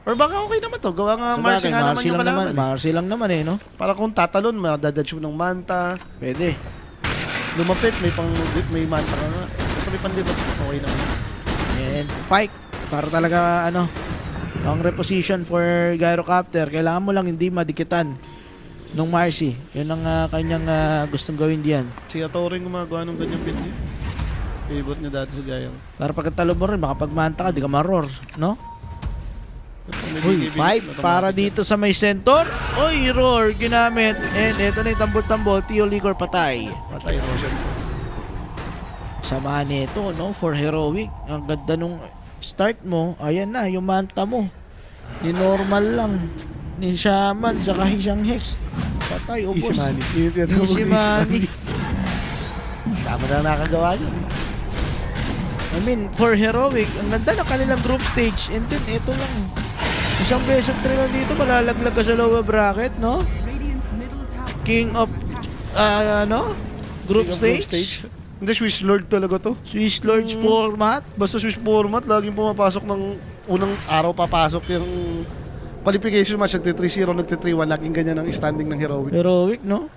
S2: Or baka okay naman to. Gawa nga Marcy nga naman yung kalaban.
S1: Marcy lang naman eh, no?
S2: Para kung tatalon, madadadge mo ng manta.
S1: Pwede.
S2: Lumapit, may manta ka nga. Basta may pandibat, okay naman.
S1: And Pike, para talaga ano, ang reposition for Gyrocopter, kailangan mo lang hindi madikitan nung Marcy. Yun ang kanyang gustong gawin diyan.
S2: Si Atoring gumagawa ng ganyang build niya. Favorite niya dati sa Gayang.
S1: Para pagkatalo mo rin, makapagmanta ka, di ka maror, no? Uy, pipe para dito sa may center. Uy, roar, ginamit. And eto na yung tambol-tambol, Tio Ligor patay.
S2: Patay, Roshan.
S1: Sama nito, no, for heroic. Ang ganda nung start mo, ayan na, yung manta mo. Ni normal lang. Ni Shaman, saka isang Hex. Patay, ubos.
S2: Easy money. Yun yung tinatawag
S1: Easy
S2: na
S1: money.
S2: Sama na nakagawa niya.
S1: I mean, for heroic, ang ganda ng kanilang group stage. And then, eto lang. Isang beso 3 lang dito, malalaglag ka sa lower bracket, no?
S6: Radiant's middle tower.
S1: King of, group stage.
S2: Hindi, Swiss Lord talaga to.
S1: Swiss Lords format.
S2: Basta Swiss format, laging pumapasok ng unang araw papasok yung qualification match. Nagte-3-0, nagte-3-1. Laging ganyan ang standing ng heroic.
S1: Heroic, no?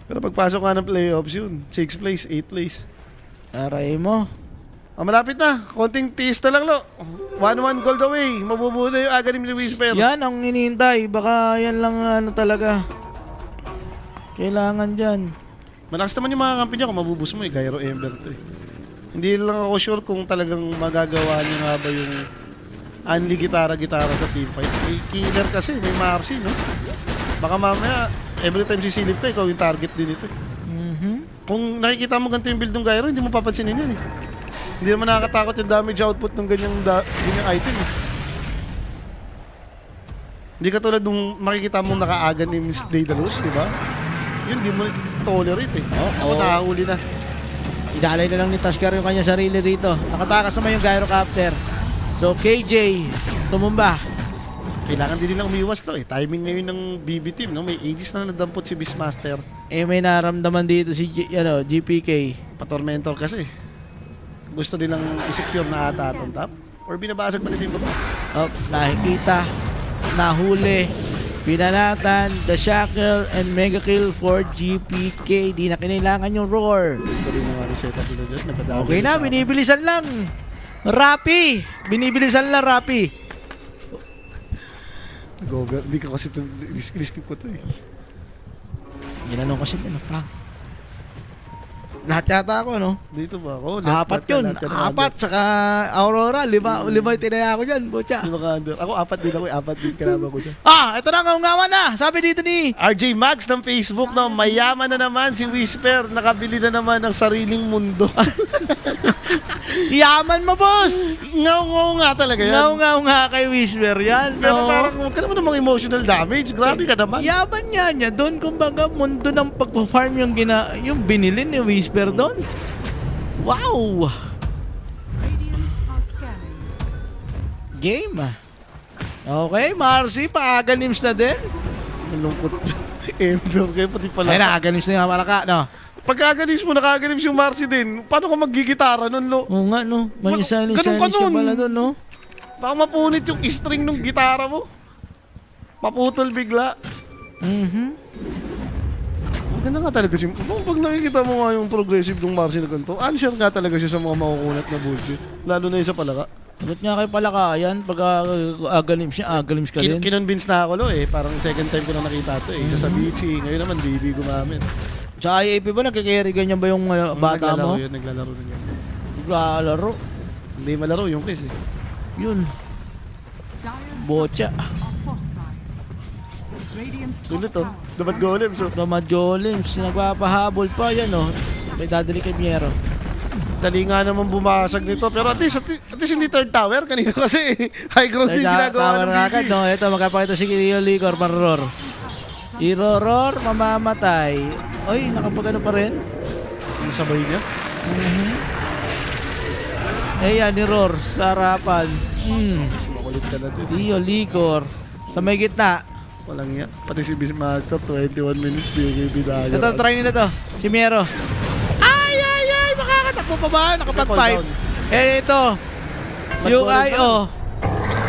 S2: Pero pagpasok nga ng playoffs yun, 6th place, 8th place.
S1: Aray mo.
S2: Malapit na. Konting tiis na lang, lo. 1-1 gold away. Mabubuo na yung aganim ni Whisper.
S1: Yan ang inihintay. Baka yan lang ano talaga. Kailangan dyan.
S2: Malakas naman yung mga kampi niya kung mabubus mo, Gyro Ember to eh. Hindi lang ako sure kung talagang magagawa niya nga ba yung only gitara-gitara sa team fight. May killer kasi, may Marcy, no? Baka mamaya, every time sisilip ka, ikaw yung target din ito. Kung nakikita mo ganito yung build ng Gyro, hindi mo papansinin yan eh. Hindi naman nakakatakot yung damage output ng ganyang item eh. Hindi katulad nung makikita mong nakaagan ni Miss Daedalus, di ba? Yun, hindi mo tolerate eh. Ako nakahuli na.
S1: Idalay na lang ni Taskar yung kanya sarili rito. Nakatakas naman yung Gyrocopter. So, KJ, tumumba.
S2: Kailangan din nilang umiwas lo eh. Timing ngayon ng BB team, no? May ages na nadampot si Beastmaster.
S1: Eh, may naramdaman dito si GPK.
S2: Patormentor kasi. Gusto nilang i-secure na ata atong top. Or binabasag pa nila yung baba.
S1: Oh, nakikita, nahuli, pinanatan, the shackle, and mega kill for GPK. Di na kinailangan yung roar.
S2: Ito rin naman yung setup nila dyan. Nagkadami
S1: Okay na, binibilisan lang. Rapi! Binibilisan lang, Rapi.
S2: Gover. Hindi ka kasi skip ko ito eh.
S1: Ginanong ko siya dyan, pang. Lahat yata ako, no?
S2: Dito ba ako?
S1: Apat yun. Apat, saka Aurora. Lima yung tinaya ko dyan, butya.
S2: Lima ka under. Ako apat din ako eh. Apat din kalaban ko dyan.
S1: Ito na, ngaungawan na. Sabi dito ni...
S2: RJ Max ng Facebook, no? Mayaman na naman si Whisper. Nakabili na naman ng sariling mundo.
S1: Yaman mo, boss!
S2: Ngaw nga talaga yan.
S1: Ngaw nga kay Whisper yan,
S2: Pero
S1: no?
S2: parang huwag ka naman namang emotional damage. Grabe ka naman.
S1: Yaman niya. Doon, kumbaga, mundo ng pagpa-farm yung binili ni Whisper doon. Wow!
S6: Radiant are scanning.
S1: Game. Okay, Marcy, paganims na din.
S2: Malungkot. Ember kayo pati pala.
S1: Ay, nakaganim na yung malaka, no?
S2: Pagkaganis mo, nakaganis yung Marcy din. Paano ka maggigitara nun, lo?
S1: Oo nga, no? May
S2: Ganun
S1: isa-isa
S2: ka
S1: ka
S2: nun.
S1: pala doon, no?
S2: Baka mapunit yung string ng gitara mo. Maputol bigla. Maganda nga talaga siya. Pag nakikita mo nga yung progressive ng Marcy na ganito, answer nga talaga siya sa mga makukunat na bullshit. Lalo na yung sa palaka.
S1: Sagot nga kay palaka, yan, pag agalims siya, agalims ka din.
S2: Kinonvince na ako, lo eh. Parang second time ko na nakita to eh. Isa sa Bichi. Ngayon naman, baby gumamit.
S1: Sa IAP ba, nagkikerry ganyan ba yung bata mo?
S2: Naglalaro na yan.
S1: Naglalaro.
S2: Hindi malaro yung case eh.
S1: Yun.
S6: Dire's
S1: Botya.
S6: are fortified. Radiant's top
S2: Ulit to.
S6: tower.
S2: Dapat golem. So,
S1: Damad Golems, nagpapahabol pa yan, no? May dadali kay Miero.
S2: dali nga naman bumasag nito. Pero at least hindi third tower. Kanina kasi high ground yung ginagawa
S1: Tower
S2: ng
S1: na
S2: BB.
S1: agad, no? Ito, magkapakita si Rio Ligor, maroror. Iroror, mamamatay. Oy, nakapagano pa rin?
S2: Yung sabay niya.
S1: Eh yan, ni Roar sa harapan.
S2: Ako makulit ka na din.
S1: Dio Licor. Sa may gitna.
S2: Walang yan. Pati si Bismarck 21 minutes BKB dagger.
S1: Ito, try nila to. Si Miero. Ay! Makakatakbo pa ba? Nakapag 5. Eh, ito. Yung IO.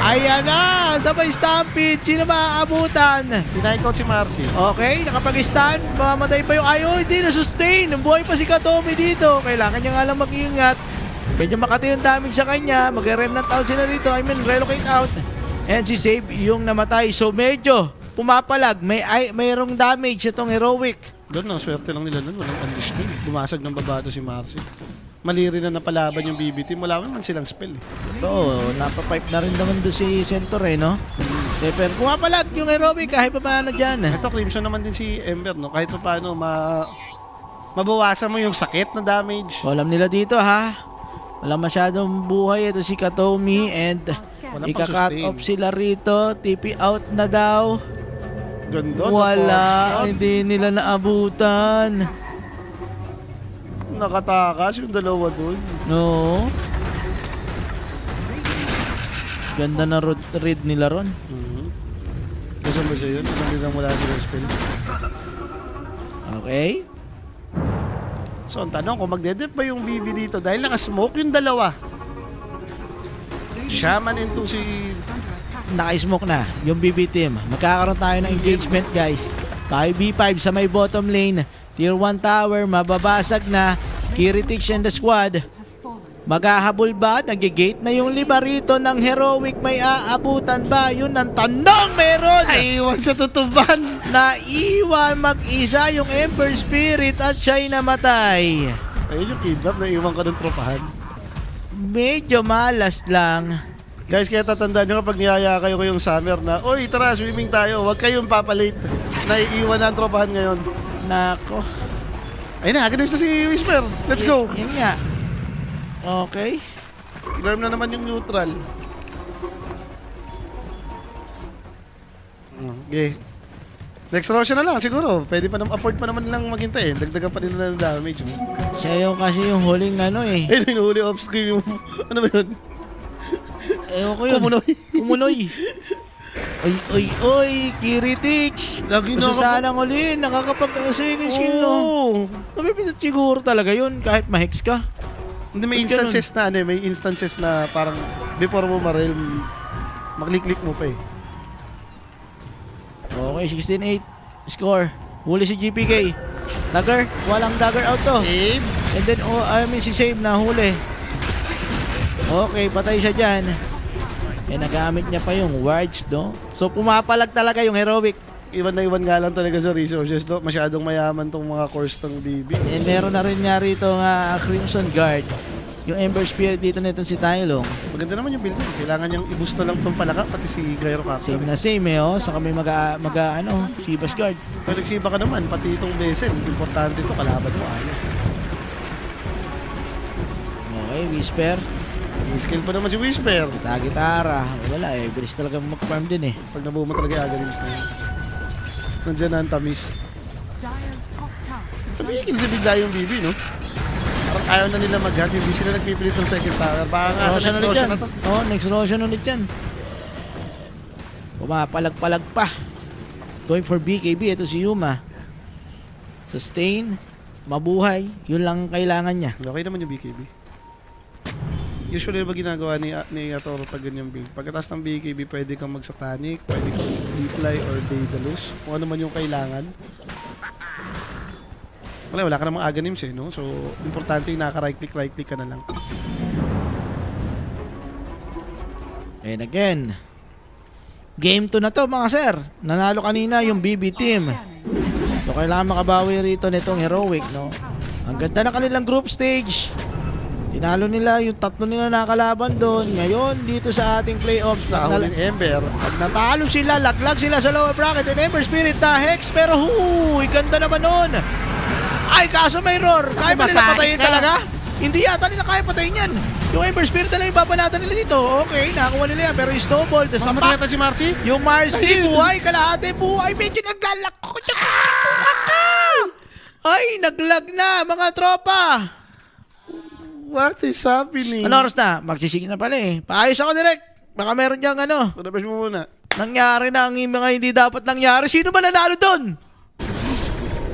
S1: Ayan na! Sabay stampede. Sino maaabutan?
S2: Pinaikot si Marcy.
S1: Okay, nakapag-stand. Mamatay pa yung IO. Hindi na-sustain. Buhay pa si Katomi dito. Kailangan niya nga lang mag-ingat. Medyo makati yung damage sa kanya. Mag-remnant out sila dito. I mean, relocate out. And si Save yung namatay. So medyo pumapalag. Mayroong damage itong heroic.
S2: Doon, no, swerte lang nila doon. Walang unleash doon. Bumasag ng babato si Marcy. Mali rin na napalaban yung BB team. Wala naman silang spell eh.
S1: Oo, napapipe na rin naman doon si Center eh, no? Pero pumapalag yung heroic kahit pa paano dyan.
S2: Ito, Crimson naman din si Ember, no? Kahit pa paano, mabawasan mo yung sakit na damage.
S1: Alam nila dito ha. Wala masyadong buhay. Ito si Katomi and
S2: Wala pang
S1: ika-cut
S2: sustain.
S1: off sila rito. TP out na daw.
S2: Ganda.
S1: Wala. Hindi nila naabutan.
S2: Nakatakas yung dalawa doon.
S1: No. Ganda na read nila ron.
S2: Gusto mo siya yun? Hindi lang wala silang spell.
S1: Okay.
S2: So, ang tanong, kung magdedep ba yung BB dito dahil nakasmoke yung dalawa. Shaman into si...
S1: Naka-smoke na yung BB team. Magkakaroon tayo ng engagement guys. 5v5 sa may bottom lane. Tier 1 tower, mababasag na. Kiritix and the squad.
S6: Has fallen.
S1: Maghahabol ba? Nag-gate na yung lima rito ng heroic. May aabutan ba? Yun ang tanong meron!
S2: Naiwan sa tutuban!
S1: Naiwan mag-isa yung Ember Spirit at siya'y namatay.
S2: Ayun yung kidnap, naiwan ka ng tropahan.
S1: Medyo malas lang.
S2: Guys, kaya tatandaan nyo kapag niyaya kayo kayong summer na, oy, tara, swimming tayo. Huwag kayong papalit. Naiiwan na ang tropahan ngayon.
S1: Nako.
S2: Ayun na, agad na si Whisper. Let's go!
S1: Yun nga. Okay.
S2: Garm na naman yung neutral. Okay. Next rotation na lang siguro. Pwede pa naman, afford pa naman nilang maghintay eh. Dagdagan pa din nila ng damage.
S1: Siya yung kasi yung huling ano eh.
S2: Eh, hinuhuli off screen yung... Ano ba yun?
S1: Ewan ko yun.
S2: Kumunoy.
S1: Kumunoy. Oy, Kiritix.
S2: Lagi
S1: Gusto
S2: nakakap-
S1: sanang ulihin. Nakakapag-second skin, no?
S2: Oo.
S1: Mapipindot siguro talaga yun kahit ma-hex ka.
S2: Hindi, may
S1: Ba't
S2: instances na ano eh. May instances na parang before mo ma-realm, maklik-click mo pa eh.
S1: Okay, 16-8. Score. Huli si GPK. Dagger. Walang dagger out to.
S2: Save.
S1: And then, si Save na huli. Okay, patay siya dyan. Eh, nagamit niya pa yung wards, no? So, pumapalag talaga yung heroic.
S2: Iwan na iwan nga lang talaga sa resources, no? Masyadong mayaman tong mga cores ng BB.
S1: And meron na rin nga rito nga Crimson Guard. Yung Ember Spirit dito nito si Tylong.
S2: Maganda naman yung build niya. Kailangan niyang i-boost na lang tong palaka, pati si Gyro Captor.
S1: Same na same eh, oh. Sa kami Shivas Guard.
S2: Pero nagsiba ka naman, pati itong Vessel. Importante ito, kalaban mo. Ayaw.
S1: Okay, Whisper.
S2: I-skill pa naman si Whisper.
S1: Gitara. Wala eh. Bilis talaga mag-farm din eh.
S2: Pag nabuo mo talaga yung Aghanim na yun. Nandiyan na ang tamis.
S6: Dire's top tower.
S2: Tumigil na bigla yung BB, no? Parang ayaw na nila mag-hunt. Hindi sila nagpipilit ng second tower. Baka nga sa next rotation na to.
S1: Oh, next rotation ulit yan. Pumapalag-palag pa. Going for BKB. Ito si Yuma. Sustain. Mabuhay. Yun lang ang kailangan niya.
S2: Okay naman yung BKB. Usually ba ginagawa ni Atoro pag ganyan build? Pagkatapos ng BKB, pwede kang mag-satanic, pwede kang D-fly or Daedalus. Kung ano man yung kailangan. Wala ka namang Aghanims eh, no? So, importante yung naka-right click ka na lang.
S1: And again, game 2 na to mga sir. Nanalo kanina yung BB team. So kailangan makabawi rito nitong heroic, no? Ang ganda na kanilang group stage. Tinalo nila yung tatlo nila nakalaban doon. Ngayon dito sa ating playoffs,
S2: Nakahuling Ember.
S1: pag natalo sila, laglag sila sa lower bracket and Ember Spirit na hex. Pero ganda naman nun. Ay, kaso may roar. Kaya ba nila
S2: Masakit
S1: patayin
S2: ka.
S1: talaga? Hindi yata nila kaya patayin yan. Yung Ember Spirit na lang yung babanatan nila dito. Okay, nakakuha nila yan. Pero yung snowball, the
S2: Mamatay
S1: sapak.
S2: yata si Marcy?
S1: Yung Marcy,
S2: Ayun.
S1: buhay, kalahati, buhay. Medyo naglalako. Ay, naglag na, mga tropa.
S2: What is happening?
S1: Ano oras na? Magsisig na pala eh. Paayos ako direct. Baka meron diyang ano,
S2: Refresh mo muna.
S1: nangyari na ang mga hindi dapat nangyari. Sino ba nanalo doon?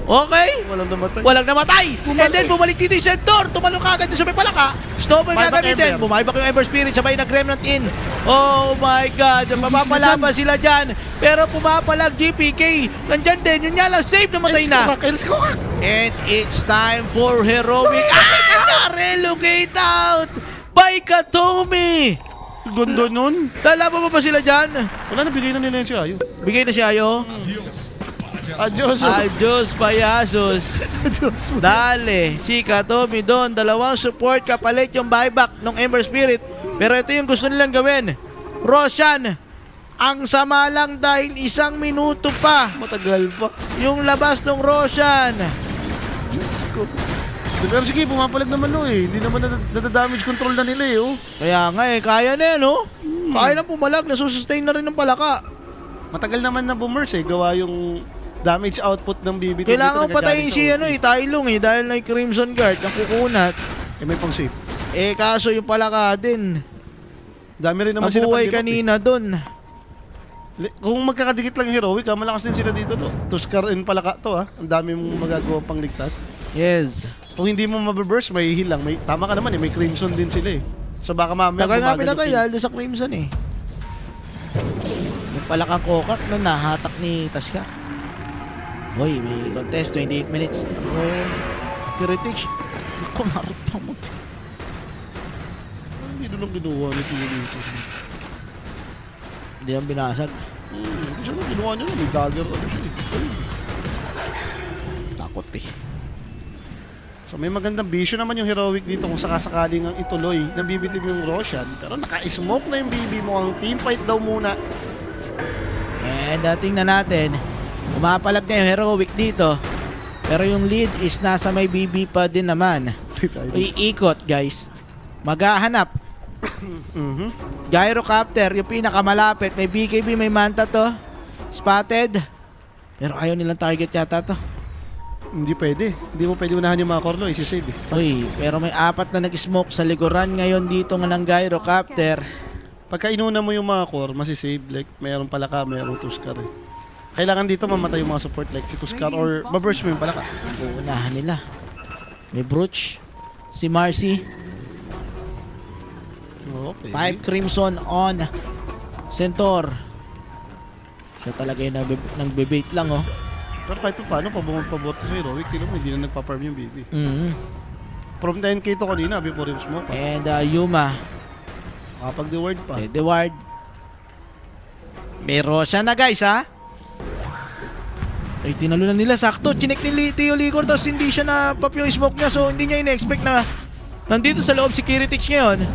S1: Okay.
S2: Walang namatay.
S1: Walang namatay. And then bumalik dito yung Centaur. Tumalong kagad doon sa may palaka. Snowball
S2: Buyback
S1: gagamitin.
S2: Ember.
S1: Bumibak yung Ember Spirit. Sabay nag-Remnant in. Oh my God. Mapapalaban sila dyan. Pero pumapalag GPK. Nandyan din. Yun nga lang. Save namatay na.
S2: Let's go.
S1: And it's time for Heroic. Na-relocate out by Katomi.
S2: Gondo nun.
S1: Lalaban pa sila dyan?
S2: Wala na, bigay na nila yun si Ayo.
S1: Bigay na si Ayo.
S2: Adios.
S1: Adios, payasos.
S2: Adios.
S1: Dale, si Katomi doon, dalawang support kapalit yung buyback ng Ember Spirit. Pero ito yung gusto nilang gawin. Roshan, ang sama lang dahil 1 minuto pa
S2: Matagal pa.
S1: yung labas ng Roshan.
S2: Diyos ko. Pero sige, pumapalag naman no eh. Hindi naman nadadamage control na nila eh. Oh.
S1: Kaya nga eh, kaya na yan, no? Kaya na pumalag, nasusustain na rin ng palaka.
S2: Matagal naman na boomers eh. Gawa yung damage output ng BBT.
S1: Kailangan patayin si ano eh, Tailong eh, dahil na yung Crimson Guard, ang kukunat.
S2: Eh may pang save.
S1: Eh kaso yung palaka din,
S2: Dami rin naman sila
S1: mabuhay
S2: pang
S1: kanina doon.
S2: Kung magkakadikit lang yung Heroic, malakas din sila dito. No? Tuskar and palaka to ha. Ang dami mong magagawa pang ligtas.
S1: Yes.
S2: Kung hindi mo mababurst, may heal lang. Tama ka naman eh, may Crimson din sila eh. So baka mamaya
S1: Tagal nga
S2: bumagal
S1: pinatay
S2: yung
S1: dahil doon sa Crimson eh. Yung palakang kokak na nahatak ni Taska. Hoy, may contest, 28 minutes. Kiritich. Ako, marot pa mo.
S2: Hindi doon lang ginawa ni Tio dito.
S1: Hindi ang binasag.
S2: Hindi siya lang ginawa niya. May dagger ano siya eh.
S1: Takot eh.
S2: So may magandang vision naman yung Heroic dito kung sakasakaling ang ituloy na bibitim yung Roshan. Pero naka-smoke na yung BB mo. Ang team fight daw muna.
S1: And tingnan natin. Umapalag na yung Heroic dito. Pero yung lead is nasa may BB pa din naman. Iikot guys. Maghahanap. Gyrocopter, yung pinakamalapit. May BKB, may Manta to. Spotted. Pero ayaw nilang target yata to.
S2: Hindi pwede. Hindi mo pwede unahan yung mga Corlo. Isi-save eh.
S1: Uy, pero may 4 na nag-smoke sa likuran ngayon dito nga ng Gyrocopter.
S2: Pagka inuna mo yung mga core, masisave. Like, mayroong palaka, mayroong Tuskar eh. Kailangan dito mamatay yung mga support like si Tuskar or maburst mo yung palaka.
S1: Uunahan nila. May Brooch. Si Marcy.
S2: Okay.
S1: 5 Crimson on Centaur. Siya talaga yung nag-bait lang oh.
S2: Pero kahit pa paano, pabor sa Heroic, hindi na nagpa-farm yung baby. From 10k to kanina, before yung smoke.
S1: And Yuma.
S2: Kapag the word pa.
S1: The ward. May Roshan na guys ha. Ay tinalo na nila sakto. Chinek ni Tio Ligor tapos hindi siya na-pop yung smoke niya. So hindi niya in-expect na nandito sa loob si Kiritich ngayon.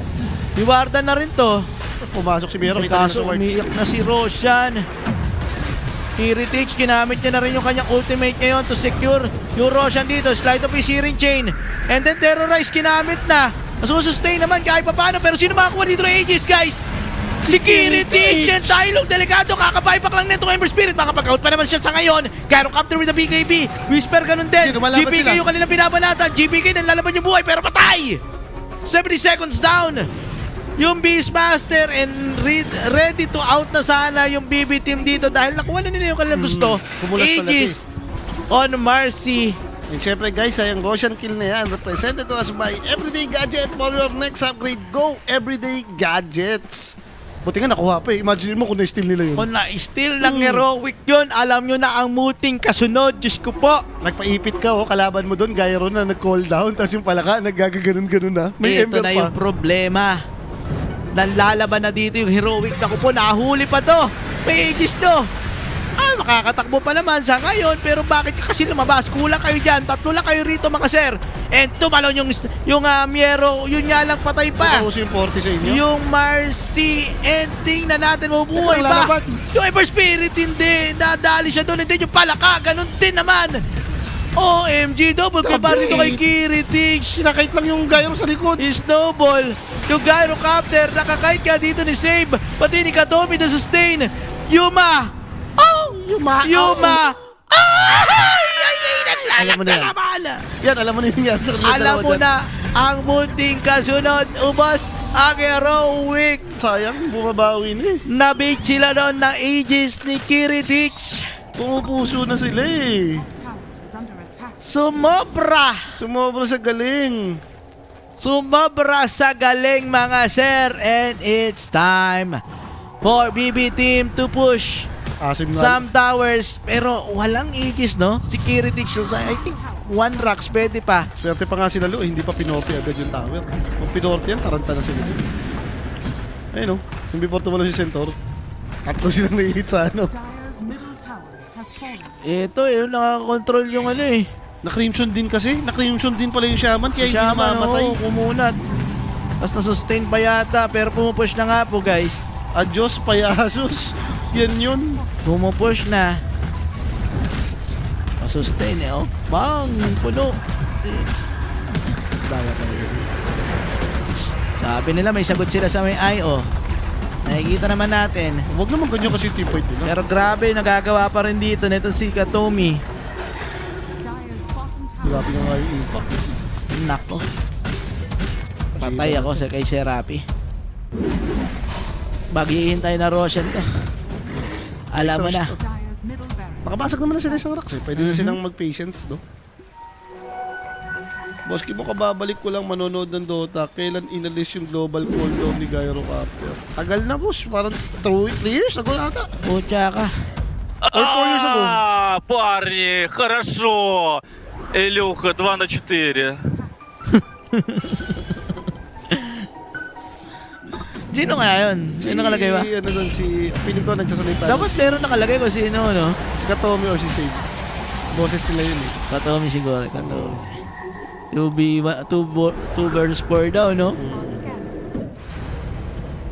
S1: Iwardan na rin to.
S2: Pumasok si Mero, kita
S1: Kaso
S2: na sa ward.
S1: umiyak na si Roshan. Kiritich, ginamit niya na rin yung kanyang ultimate ngayon to secure yung Roshan dito. Slide up yung Searing Chain. And then Terrorize, ginamit na. Masusustain naman kahit pa paano. Pero sino makakuha dito ng Aegis, guys? Si Kiritich! Yan tayo delikado. Kakabuyback lang nito Ember Spirit. Makapag-out pa naman siya sa ngayon. Gyrocopter with the BKB. Whisper ganun din.
S2: Sige, lumalaban
S1: GPK
S2: sila.
S1: yung kanilang binabanatan. GPK nalalaban yung buhay pero patay! 70 seconds down. Yung Beastmaster and ready to out na sana yung BB team dito dahil nakuha na nila yung kanilang gusto.
S2: kumulat pala
S1: Aegis on Marcy.
S2: And syempre guys, ay ang Roshan kill na yan, represented to us by Everyday Gadget for your next upgrade. Go Everyday Gadgets! Buti nga nakuha pa eh. Imagine mo kung na-steal nila yun.
S1: Kung na-steal ng Heroic yun, alam nyo na ang muting kasunod. Diyos ko po.
S2: Nagpaipit ka oh, kalaban mo doon, Gyro na nag-call down, tapos yung palaka, naggagaganon-ganon na. May
S1: Ito
S2: ember
S1: na
S2: pa.
S1: yung problema. Nanlalaban na dito yung Heroic. Naku po, nahuli pa to. May Aegis to. Ah, makakatakbo pa naman sa ngayon. Pero bakit ka kasi lumabas? Kulang kayo dyan. 3 lang kayo rito mga sir. And tumalon yung Miero. Yun nga lang patay pa.
S2: Ito yung 40 sa inyo.
S1: Yung Marcy. And tingnan natin mabubuhay
S2: Ito,
S1: ba?
S2: lalaban.
S1: Yung Ever Spirit hindi. Nadali siya doon. Hindi yung palaka. Ganun din naman. OMG. Double kill pa rito kay Kiritich.
S2: Sinakait lang yung Gyro sa likod.
S1: Snowball. Yung Gyrocopter. Nakakait ka dito ni Save. Pati ni Katomi na sustain. Yuma. Oh!
S2: Yuma.
S1: Yuma. Ay!
S2: Alam mo na yan.
S1: Naglalagta naman.
S2: Yan, alam mo na yung nangyari sa kanila
S1: Alam
S2: dalawa
S1: mo
S2: dyan.
S1: na. ang munting kasunod. Ubos ang Heroic.
S2: Sayang, bumabawi na eh.
S1: Nabait sila doon ng Aegis ni Kiritich.
S2: Pumupuso na sila eh.
S6: Tower is under attack.
S1: Sumobra.
S2: Sumobra sa galing.
S1: Sumobra sa galing mga sir. And it's time for BB Team to push
S2: Asim na.
S1: some towers. Pero walang Aegis, no? Si Kiritich. So, I think one rocks pwede pa.
S2: Swerte pa nga sila Lu, hindi pa pinorte agad yung tower. Kung pinorte yan, taranta na sila dun. Ayun o, yung before tumalo si Centaur, tatlo silang nahihit sa ano.
S6: Dyer's middle tower has fallen.
S1: Ito nakakontrol yung ano eh.
S2: Na-crimson din kasi, na-crimson din pala yung Shaman, kaya hindi namamatay.
S1: Kumunat. Tapos na-sustain pa yata, pero pumupush na nga po guys.
S2: Adios, payasos. Yan yun.
S1: Pumupush na. Masustain eh, oh. Bang! Puno.
S2: Daya talaga.
S1: Sabi nila may sagot sila sa may IO. Nakikita naman natin.
S2: Huwag naman ganyan kasi yung T-point nila.
S1: Pero grabe, nagagawa pa rin dito nito si Katomi.
S6: Dyer's bottom tower
S2: Grabe nga yung impact.
S1: Nako. Patay ako sa kay Serapi. Maghihintay na Roshan to. Alam mo na.
S6: Dyer's middle barracks.
S2: Nakabasag naman na sila sa rocks eh. Pwede na silang mag-patience, no? Boski mo kababalik ko lang manonood ng Dota. Kailan inalis yung global cooldown ni Gyrocopter? Tagal na, boss. Parang 3 years ago nata.
S1: Pucha ka.
S2: Or 4 years ago.
S5: Парни, хорошо. Илюха, 2 на 4.
S1: Sino nga yun? Sino nakalagay ba?
S2: Ano dun, piling ko nagsasalita.
S1: Dapat meron nakalagay ko sino, no?
S2: Si Katomi or si Save. Boses nila yun eh.
S1: Katomi siguro, Katomi. 2 versus 4 daw, no?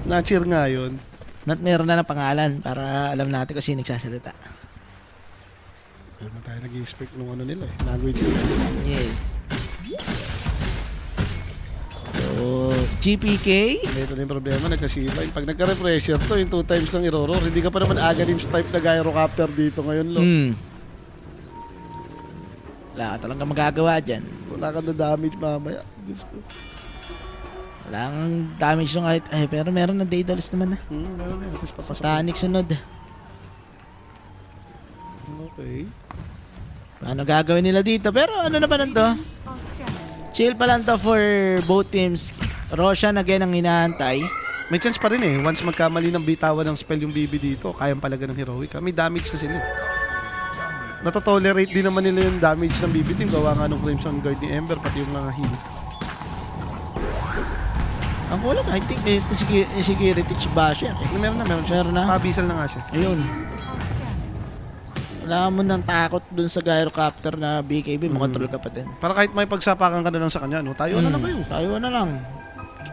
S2: Na-cheer nga yun.
S1: Not meron na ng pangalan para alam natin kung sino nagsasalita.
S2: Pero tayo nag-expect nung ano nila eh. Language nila.
S1: Yes. So, GPK.
S2: Ito na yung problema, nagkasila. Pag nagka-refresher to, yung 2 times kang i-roar, hindi ka pa naman Aghanim's type na Gyrocopter dito ngayon, lo.
S1: Wala ka talagang magagawa dyan.
S2: Wala ka na damage mamaya. Diyos ko.
S1: Wala kang damage nung kahit... Ay, pero meron na Daedalus naman na.
S2: Meron na. At least papasok.
S1: Tanic sunod.
S2: Okay.
S1: Paano gagawin nila dito? Pero ano naman to?
S6: are scanning.
S1: Chill pa lang to for both teams. Roshan again ang inaantay.
S2: May chance pa rin eh. Once magkamali ng bitawan ng spell yung BB dito, kayang palaga ng Heroic. May damage na sila eh. Natotolerate din naman nila yung damage ng BB team. Gawa nga nung Crimson Guard ni Ember, pati yung mga heal.
S1: Ang kulang, I think ito si Kiritich Basher eh.
S2: Meron siya.
S1: Meron na?
S2: Pabisal na nga siya.
S1: Ayun. Wala mo nang takot dun sa Gyrocopter na BKB, makontrol ka pa din.
S2: Para kahit may pagsapakan ka na lang sa kanya, no? Tayo na lang kayo.
S1: Tayo na lang.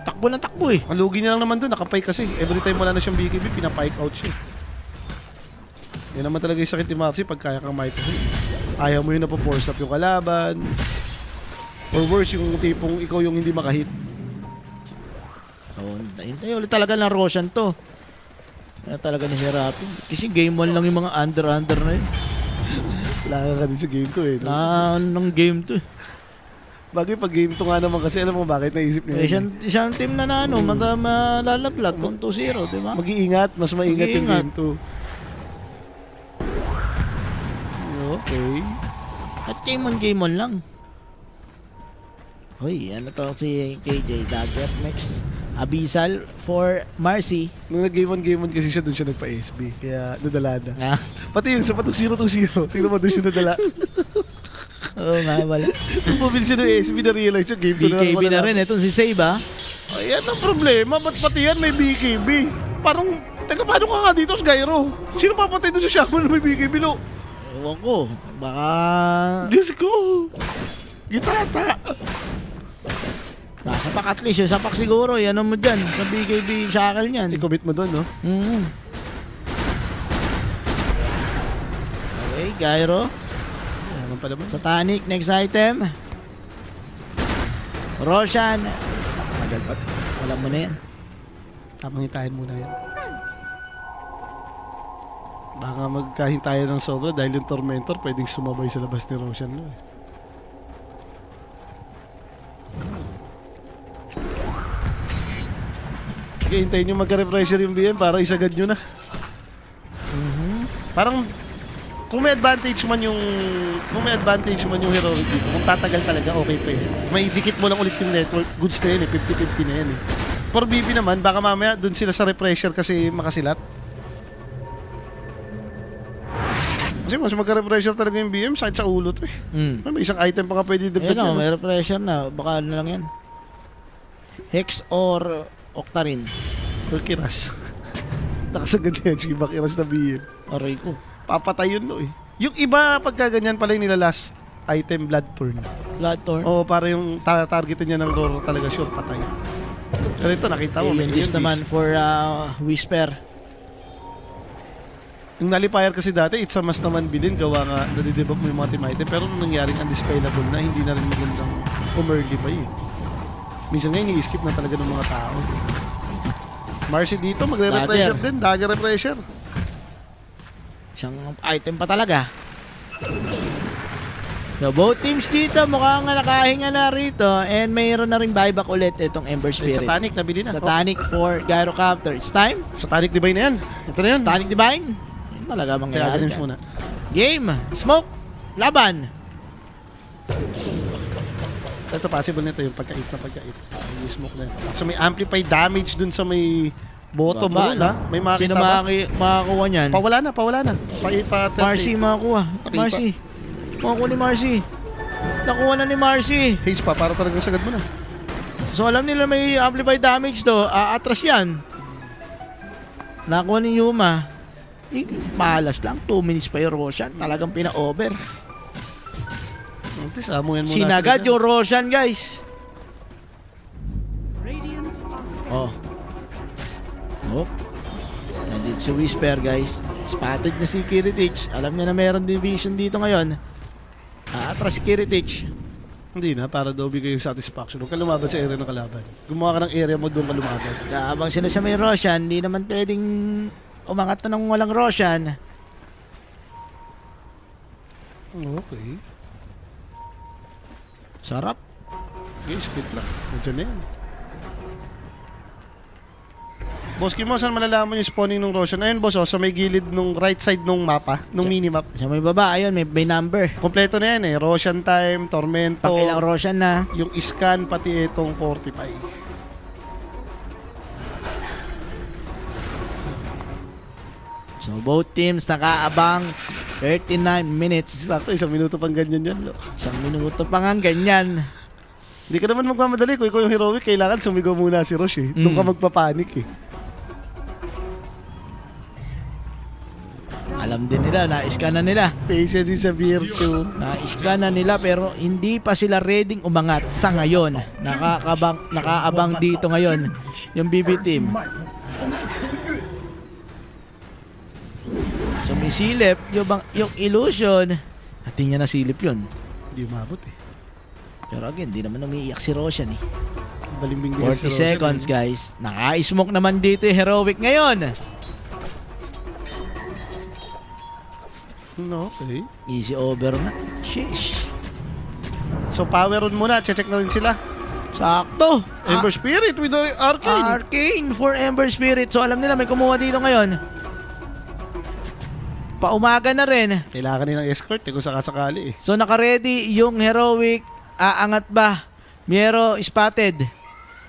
S1: Takbo ng takbo eh.
S2: Ang lugi niya lang naman doon, nakapay kasi. Every time wala na siyang BKB, pinapike out siya. Yan naman talaga yung sakit ni Marcy pag kaya kang micro. Ayaw mo yun na po-force up yung kalaban. Or worse, yung tipong ikaw yung hindi makahit.
S1: Oh, hintay ulit talaga ng Roshan to. Kaya talaga nahihirapin. Kasi game 1 lang yung mga under na yun.
S2: Laka ka din sa game 2 eh. No?
S1: Ng game 2 eh.
S2: Bagay pag game 2 nga naman kasi alam mo bakit naisip niyo yun.
S1: Isang team na malalaglag kung 2-0, di ba?
S2: Mag-iingat, mas maingat yung
S1: Mag-iingat.
S2: game 2. Okay.
S1: At game on lang. Hoy, ano to si KJ Dagger next. Abyssal for Marcy.
S2: Nung nag-game 1 kasi siya, doon siya nagpa-SB. Kaya nadala na.
S1: Ah,
S2: Pati yun, sa 2-0-2-0. Tingnan mo doon siya nadala.
S1: oo nga, wala.
S2: Nung pumili siya ng SB, na-realize siya, game 2 na
S1: BKB na rin. Itong si Save ah.
S2: Ayan ang problema. Ba't pati yan may BKB? Parang, teka, paano ka nga dito sa Gyro? Sino papatay doon sa Shaman na may BKB, lo?
S1: Ewan ko. Baka...
S2: Diyos ko! Gitata!
S1: Nasa pack at least. Yung sapak siguro. Yan mo dyan. Sa BKB shackle niyan.
S2: I-commit mo doon, no?
S1: Okay, Gyro.
S2: Ayan pala ba?
S1: Satanic, next item. Roshan. Tagal pa. Alam mo na yan.
S2: Tamang hintayin muna yan. Baka magkahintayan ng sobra dahil yung Tormentor pwedeng sumabay sa labas ni Roshan, no? Sige, hintayin nyo magka-refresher yung BM para isagad nyo na. Parang kung may advantage man yung heroic dito, kung tatagal talaga, okay pa eh. May dikit mo lang ulit yung network, goods na yan eh, 50-50 na yan eh. For BB naman, baka mamaya dun sila sa refresher kasi makasilat. Kasi mas magka-refresher talaga yung BM, sakit sa ulo to eh. May isang item pa nga pwede dagdag
S1: Ayun o,
S2: yan.
S1: may pressure na. Baka ano lang yan. Hex or Octarine.
S2: Or Kiras. Nakasagad yan, Shiba Kiras na BM.
S1: Aray ko.
S2: Papatay yun no eh. Yung iba pagka ganyan pala yung nila last item, Bloodthorn.
S1: Bloodthorn.
S2: Oo, para yung targetin niya ng roar talaga sure patay. Pero ito nakita mo, may
S1: Yung this
S2: Aeon
S1: naman
S2: Disc.
S1: for Whisper.
S2: Yung nullifier kasi dati, it's a must naman bilhin, gawa nga, nadidevelop mo yung mga team item, pero nung nangyaring undispellable na, hindi na rin magandang umerly pa eh. Minsan ngayon, i-skip na talaga ng mga tao. Marcy dito, magre-repressure din, dagger repressure.
S1: Isang item pa talaga. So, both teams dito mukhang nakahinga na rito and mayroon na rin buyback ulit itong Ember Spirit.
S2: Satanic, nabili na.
S1: Satanic for Gyrocopter. It's time.
S2: Satanic Divine na yan. Ito na yan.
S1: Satanic Divine. Yun talaga
S2: Kaya
S1: mangyayari
S2: ganun
S1: dyan.
S2: muna.
S1: Game. Smoke. Laban.
S2: Ito possible nito yung pagkait na pagkait. Yung smoke na ito. So may amplified damage dun sa may bottom
S1: Baba,
S2: roll ha. May makita
S1: Sino
S2: ba?
S1: makakuha niyan?
S2: Pawala na, pawala na.
S1: Marcy makakuha.
S2: Pakipa.
S1: Marcy. Makakuha ni Marcy. Nakuha na ni Marcy.
S2: Haze pa, para talagang sagad mo na.
S1: So alam nila may amplified damage to. Atras yan. Nakuha ni Yuma. Malas lang. 2 minutes pa yung Roshan. Talagang pina-over.
S2: Antes, amuyan mo
S1: Sinagad
S2: na.
S1: yung Roshan, guys.
S6: Radiant are scanning.
S1: Oh. Oh. Nandito si Whisper, guys. Spotted na si Kiritich. Alam niya na meron division dito ngayon. Atras si Kiritich.
S2: Hindi na, para daw bigay yung satisfaction. Huwag ka lumaban sa area ng kalaban. Gumawa ka ng area mo, doon ka lumaban.
S1: Habang sila sa may Roshan, hindi naman pwedeng umangat na ng walang Roshan.
S2: Okay.
S1: Sarap.
S2: Okay, split lang. Nandiyan na yan. Boss Kim, saan malalaman yung spawning ng Roshan? Ayun, boss, sa may gilid nung right side nung mapa, nung minimap.
S1: Sa may baba, ayun, may number.
S2: Kompleto na yan eh. Roshan time, Tormento,
S1: Pakilang Roshan na.
S2: yung scan, pati itong Fortify.
S1: So both teams nakaabang 39 minutes.
S2: Sakto, 1 minuto pang ganyan yan. No?
S1: 1 minuto pa nga ganyan.
S2: Hindi ka naman magmamadali. Kung ikaw yung heroic, kailangan sumigaw muna si Rosh eh. Doon ka magpapanik eh.
S1: Alam din nila, na-scan na nila.
S2: Patience is a virtue.
S1: Na-scan na nila pero hindi pa sila ready umangat sa ngayon. Nakaabang dito ngayon yung BB team. So may silip, yung illusion, at niya nasilip yun.
S2: Hindi umabot eh.
S1: Pero again, di naman umiiyak si Roshan eh.
S2: Balimbing
S1: 40 seconds guys. Naka-smoke naman dito yung heroic ngayon.
S2: No, okay.
S1: Easy over na. Sheesh.
S2: So power on muna. Check na rin sila.
S1: Sakto.
S2: Ember Spirit with the Arcane.
S1: Arcane for Ember Spirit. So alam nila may kumuha dito ngayon. Paumaga na rin.
S2: Kailangan nilang escort eh kung sakasakali eh.
S1: So naka-ready yung heroic. Aangat ba? Miero spotted.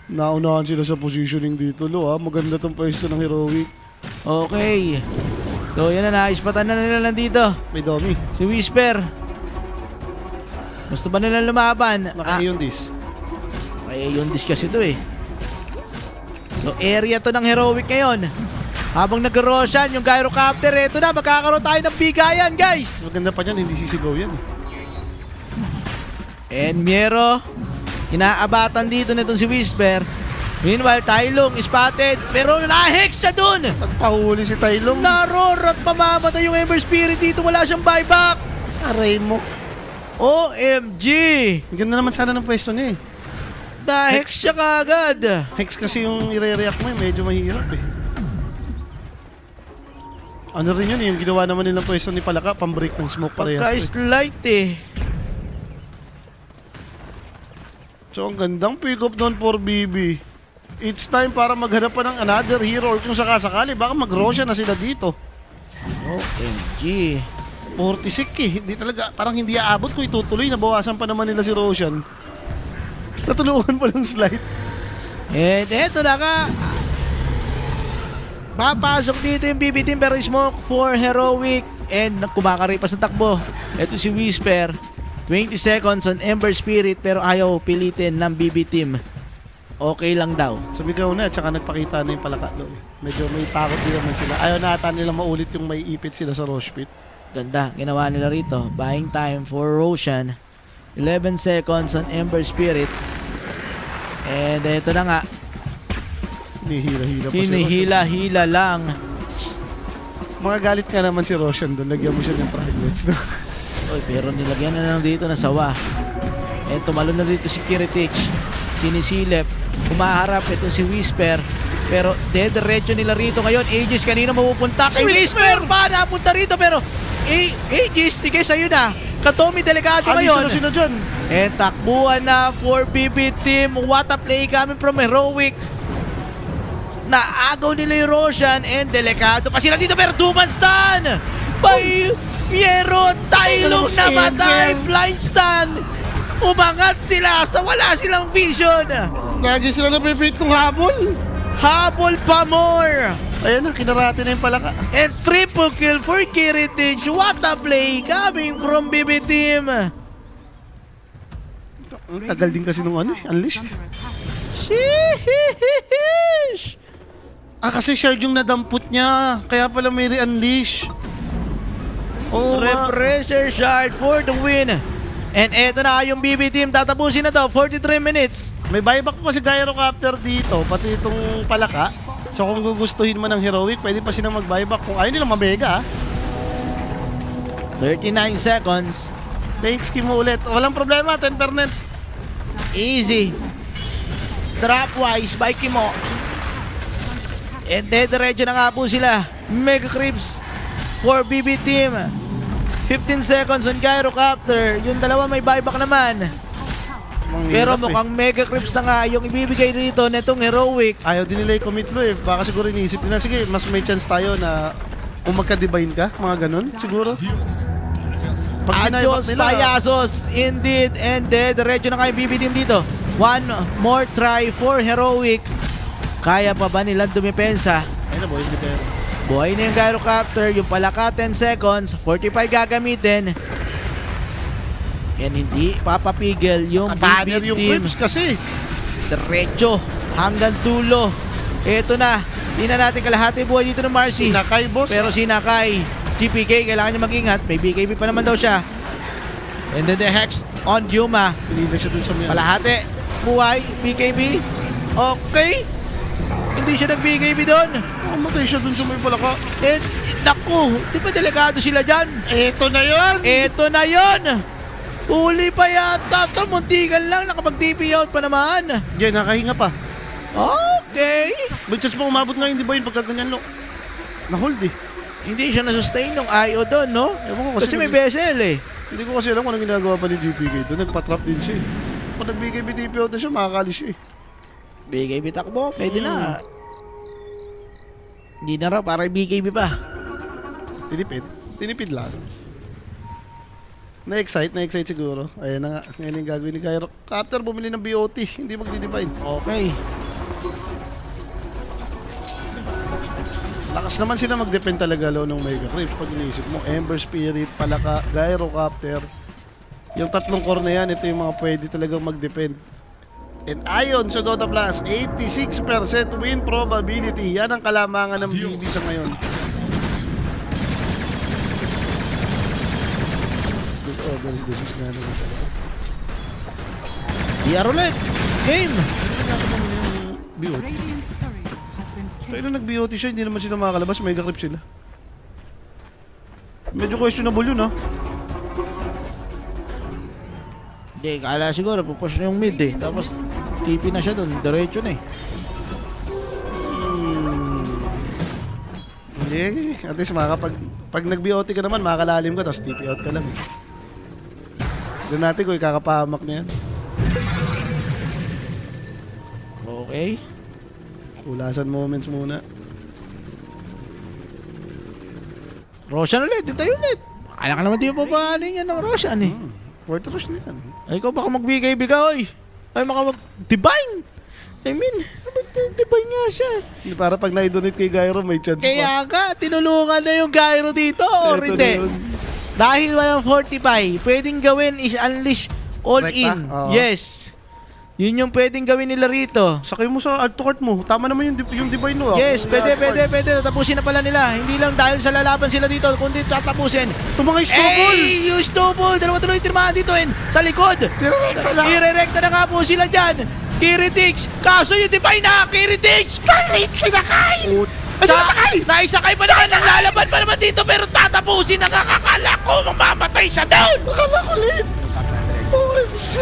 S2: Naunahan sila sa positioning dito, lo ha. Maganda tong pwesto ng heroic.
S1: Okay. So yan na, naispatan na nila nandito.
S2: May dummy.
S1: Si Whisper. Gusto ba nila lumaban?
S2: Naka-Aeon Disc.
S1: Ay, yung disc kasi ito eh. So area to ng heroic ngayon. Habang nag-Roshan, yung Gyrocopter, eto na, magkakaroon tayo ng bigayan, guys!
S2: Maganda pa yan, hindi sisigaw yan eh.
S1: And Miero, inaabatan dito nitong si Whisper. Meanwhile, Tylong spotted, pero na-hex siya dun!
S2: Nagpahuli si Tylong.
S1: Naror at mamamatay yung Ember Spirit dito, wala siyang buyback!
S2: Aray mo.
S1: OMG!
S2: Ang ganda naman sana ng pwesto niya eh.
S1: Na-hex siya kaagad!
S2: Hex kasi yung i-react mo eh, medyo mahirap eh. Ano rin yun eh, yung ginawa naman nilang pwesto ni Palaka, pang-break ng smoke parehas.
S1: Pagka-slight eh.
S2: So ang gandang pick up doon for BB. It's time para maghanap pa ng another hero or kung sakasakali, baka mag-Roshan na sila dito.
S1: OMG.
S2: 46 eh. Hindi talaga, parang hindi aabot ko itutuloy. Nabawasan pa naman nila si Roshan. Natulungan pa ng slide.
S1: And eto na nga. Papasok dito yung BB team pero smoke for Heroic and kumakaripas ng takbo. Eto si Whisper. 20 seconds on Ember Spirit pero ayaw pilitin ng BB team. Okay lang daw.
S2: Sumigaw na at saka nagpakita na yung palakalo. Medyo may takot din naman sila. Ayaw na ata nila maulit yung may ipit sila sa Rosh Pit.
S1: Ganda, ginawa nila rito. Buying time for Roshan. 11 seconds on Ember Spirit. And eto na nga.
S2: Hinihila-hila pa si Roshan.
S1: Hinihila-hila lang.
S2: Mga galit ka naman si Roshan doon. Lagyan mo siya ng fragments. No?
S1: Oy, pero nilagyan na lang dito na sawa. And tumalo na dito si Kiritich. Sinisilip. Humaharap ito si Whisper. Pero diretso nila rito ngayon. Aegis kanina mapupunta kay Whisper pa. Napunta rito pero Aegis, sige sa'yo na. Katomi delikado ngayon.
S2: Sino dyan?
S1: And takbuhan na for BB team. What a play coming from Heroic. Naagaw nila yung Roshan and delikado pa sila dito pero 2-man stun by Piero. Tailong namatay. Blind stun. Umangat sila sa wala silang vision.
S2: Lagi sila napipit ng habol.
S1: Habol pa more.
S2: Ayan na, kinarate na yung palaka.
S1: And triple kill for Kiritich. What a play coming from BB team.
S2: Ang tagal din kasi nung Unleash.
S6: Under attack.
S1: Sheesh.
S2: Kasi shard yung nadampot niya. Kaya pala may re-unleash. Oh,
S1: Repressor shard for the win. And eto na yung BB team. Tatapusin na to. 43 minutes.
S2: may buyback pa si Gyrocopter dito. Pati itong palaka. So kung gugustuhin mo ng Heroic, pwede pa silang mag-buyback. Kung ayaw nilang mabega.
S1: 39 seconds.
S2: Thanks, Kimo ulit. Walang problema, 10%.
S1: Easy. Drop-wise by Kimo. And diretso na nga po sila. Mega Creeps for BB team. 15 seconds on Gyrocopter. Yung dalawa may buyback naman. Pero mukhang Mega Creeps na nga yung ibibigay dito netong Heroic.
S2: Ayaw din nila i-commit lo eh. Baka siguro iniisip nila, sige, mas may chance tayo na kung magka-divine ka, mga ganun, siguro. Pag
S1: Adios, payasos. Indeed. And diretso na nga yung BB team dito. One more try for Heroic. Kaya pa ba nilang dumipensa?
S2: Ayun na, boy, hindi kayo.
S1: Buhay na yung Gyrocopter. Yung palaka 10 seconds. 45 gagamitin. Yan hindi papapigil yung
S2: Banner
S1: BB
S2: yung
S1: team.
S2: Crips kasi.
S1: Diretso hanggang dulo. Ito na. Hindi na natin kalahati buhay dito ng Marcy.
S2: Nakay, boss.
S1: Pero si Nakai, GPK, kailangan niya mag-ingat. May BKB pa naman daw siya. And then the Hex on Yuma.
S2: Pinili siya dun sa mga.
S1: Kalahati. Buhay. BKB. Okay. Hindi siya nag-BKB doon.
S2: Matay siya dun sa may palaka.
S1: And, naku, di ba delikado sila dyan?
S2: Eto na yun!
S1: Ito na yon. Huli pa yata to. Muntikan lang. Nakapag-TP out pa naman.
S2: Diyan, nakahinga pa.
S1: Okay.
S2: May chance mo umabot nga yung divine pagka ganyan, lo. Na-hold eh.
S1: Hindi siya na-sustain ng IO doon, no?
S2: Ewan ko
S1: Kasi may vessel eh.
S2: Hindi ko kasi alam kung anong ginagawa pa ni GPK doon. Nagpa-trap din siya eh. Kung nag-BKB TP out na siya, makakali siya eh.
S1: BKB takbo. Pwede na. Hindi na raw. Para BKB pa.
S2: Tinipid. Tinipid lang. Na-excite siguro. Ayan na nga. Ngayon yung gagawin ni Gyrocopter. Bumili ng BOT. Hindi magdi-divine.
S1: Okay.
S2: Lakas naman sila mag-depend talaga lo ng Mega Creeps. Pag iniisip mo, Ember Spirit, Palaka, Gyrocopter. Yung tatlong core na yan, ito yung mga pwede talagang mag-depend. And ayon sa Dota Plus, 86% win probability. Yan ang kalamangan ng BB sa ngayon.
S1: DR ulit. Game.
S2: BOT.
S6: Radiant's courier has been
S2: Kaya
S6: killed.
S2: nung nag-BOT siya, hindi naman sila makakalabas. Mega Creep sila. Medyo questionable yun, ha?
S1: Hindi, kala siguro pupush na yung mid eh. Tapos TP na siya doon. Diretso na eh.
S2: Hindi. At least pag nag-BOT ka naman, makakalalim ka, tapos TP out ka lang eh. Doon natin kung ikakapahamak na yan.
S1: Okay.
S2: Ulasan moments muna.
S1: Roshan ulit, dito ulit. Kaya ka naman di mo paano yan ng Roshan eh.
S2: Fourth rush na yan.
S1: Ay, ikaw baka magbigay-bigay, oy. Ay, divine. I mean, divine nga siya.
S2: Hindi, para pag na-donate kay Gyro, may chance pa.
S1: Kaya ka, tinulungan na yung Gyro dito, or
S2: Eto na
S1: hindi?
S2: yun.
S1: Dahil walang 45, pwedeng gawin is unleash all
S2: Rekta?
S1: in.
S2: Oo.
S1: Yes. Yun yung pwedeng gawin nila rito.
S2: Sakay mo sa add to cart mo. Tama naman yung divine mo.
S1: Yes,
S2: Yung
S1: pwede,
S2: add to cart.
S1: pwede. Tatapusin na pala nila. Hindi lang dahil sa lalaban sila dito, kundi tatapusin.
S2: Ito mga Stobol!
S1: Hey, yung Stobol! Dalawa tuloy tirmahan dito sa likod.
S2: Direkta lang!
S1: Irerekta na nga po sila dyan. Kiritix! Kaso yung Divine na! Kiritix! Sinakay! Naisakay pa naman ang lalaban pa naman dito pero tatapusin ang kakakala ko mamamatay siya down!
S2: Akala ko ulit! OMG!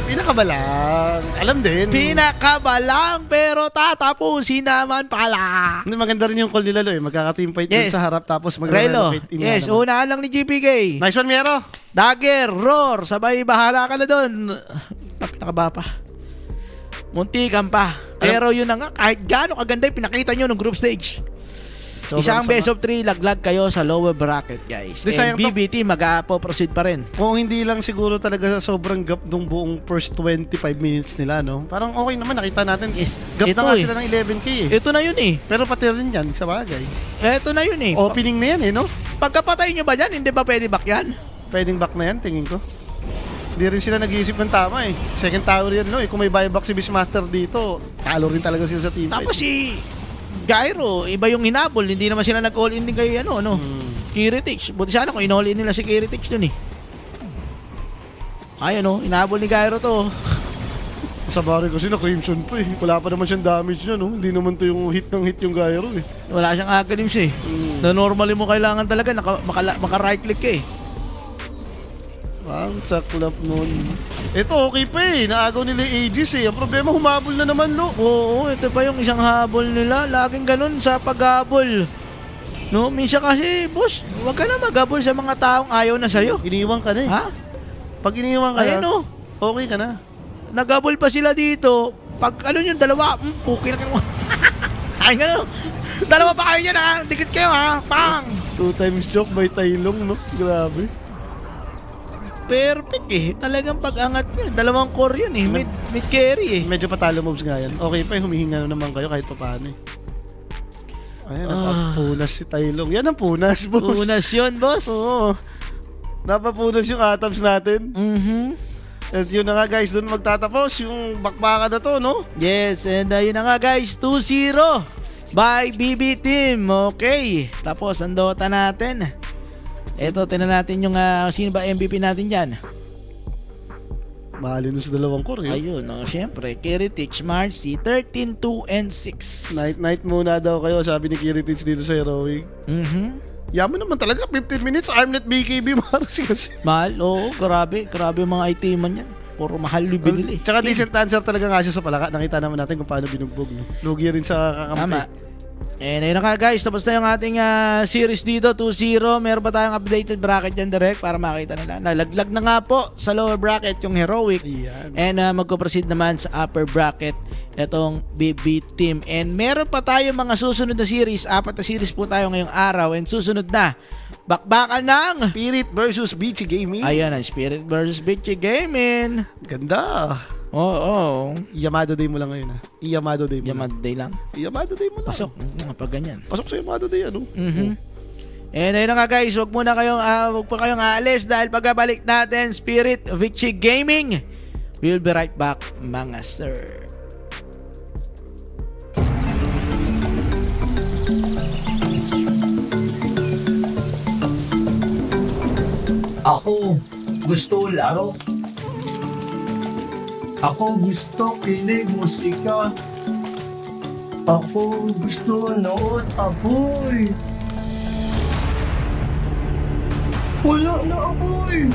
S2: Pinakabalang. Alam din.
S1: Pinakabalang pero tatapusin naman pala.
S2: Hindi, maganda rin yung call nila, eh. Magkaka-team fight
S1: Yes.
S2: dun sa harap tapos
S1: Relo.
S2: magre-relocate in.
S1: Yes, unahan lang ni GPK.
S2: Nice one, Miero.
S1: Dagger, roar, sabay bahala ka na doon. Pinakaba pa. Muntikan pa. Pero yun na nga, kahit gaano kaganda yung pinakita nyo ng group stage.
S2: Sobrang
S1: Isang
S2: sama.
S1: best of 3, laglag kayo sa lower bracket, guys.
S2: Di,
S1: And
S2: sayang to.
S1: BBT mag-proceed pa rin.
S2: Kung hindi lang siguro talaga sa sobrang gap nung buong first 25 minutes nila, no? Parang okay naman, nakita natin.
S1: Yes,
S2: Gap
S1: ito
S2: na nga
S1: eh.
S2: sila ng 11k eh.
S1: Ito na yun eh.
S2: Pero pati rin yan, sa bagay.
S1: Ito na yun eh.
S2: Opening na yan eh, no?
S1: Pagkapatay nyo ba dyan, hindi ba pwede back yan?
S2: Pwedeng back na yan, tingin ko. Hindi rin sila nag-iisip ng tama eh. Second tower yan, no? Eh, kung may buyback si Beastmaster dito, talo rin talaga sila sa team
S1: Tapos
S2: fight.
S1: si Gyro, iba yung hinabol. Hindi naman sila nag-all in din kayo no? Kiritix. Buti sana kung in-all in nila si Kiritix dun eh. Ay hinabol ni Gyro to.
S2: Sa bagay kasi na Crimson pa eh. Wala pa naman siyang damage niya, no? Hindi naman to yung hit ng hit yung Gyro eh.
S1: Wala siyang agalims eh. Na normally mo kailangan talaga maka right click ka eh.
S2: Ang saklap nun. Ito okay pa eh. Naagaw nila yung Aegis eh. Ang problema, humabol na naman, no?
S1: Oo, ito pa yung isang habol nila. Laging ganun sa paghabol. No, minsan kasi, boss, wag ka na maghabol sa mga taong ayaw na sa'yo.
S2: Iniwan ka na eh.
S1: Ha?
S2: Pag iniwan ka
S1: Ayan
S2: na, okay ka na.
S1: Naghabol pa sila dito. Pag yung dalawa, okay na kayo. Ay, gano'n. Dalawa pa kayo dyan, ha? Dikit kayo, ha? Pang!
S2: 2 times joke by Tailong, no? Grabe.
S1: Perfect eh. Talagang pag-angat nyo. Dalawang core yun eh. Mid carry eh.
S2: Medyo patalo moves nga yan. Okay pa, humihinga na naman kayo kahit pa paano eh. Ayan, napapunas si Tailong. Yan ang punas, boss.
S1: Unas yun, boss.
S2: Oo. Napapunas yung atoms natin. At yun na nga guys, doon magtatapos yung bakbakan na to, no?
S1: Yes, and yun na nga guys. 2-0 by BB Team. Okay. Tapos ang Dota natin. Eto, tinan natin yung sino ba MVP natin dyan.
S2: Mahalin doon sa dalawang core eh.
S1: Ayun, syempre. Kiritix, Marcy, 13, 2, and 6.
S2: Night muna daw kayo, sabi ni Kiritich dito sa Heroic. Yaman naman talaga, 15 minutes, Armlet BKB, Marcy kasi.
S1: Mahal, oo, grabe. Grabe yung mga iteman yan. Puro mahal yung binili.
S2: Tsaka decent answer talaga nga siya sa palaka. Nakita naman natin kung paano binugbog. No? Lugi rin sa kakampi.
S1: Tama. And ayun na nga guys, tapos na yung ating series dito, 2-0. Meron pa tayong updated bracket dyan direct para makita nila. Nalaglag na nga po sa lower bracket yung Heroic.
S2: Yan.
S1: And magko-proceed naman sa upper bracket itong BB Team. And meron pa tayong mga susunod na series. 4 na series po tayo ngayong araw. And susunod na, bakbakan ng
S2: Spirit versus Beachy Gaming.
S1: ayan ang Spirit versus Bitchy Gaming.
S2: Ganda.
S1: Oo.
S2: Yamado Day mo lang ngayon ha. Yamado Day mo lang.
S1: Yamad day lang.
S2: Yamado Day mo lang.
S1: Pasok. Pag ganyan.
S2: Pasok sa Yamado Day ano.
S1: And ayun na nga guys, wag pa kayong aalis dahil pagkabalik natin, Spirit Vichy Gaming. We'll be right back, mga sir.
S7: Ako gusto laro. Ako gusto kinig musika. Ako gusto nood apoy. Wala na apoy.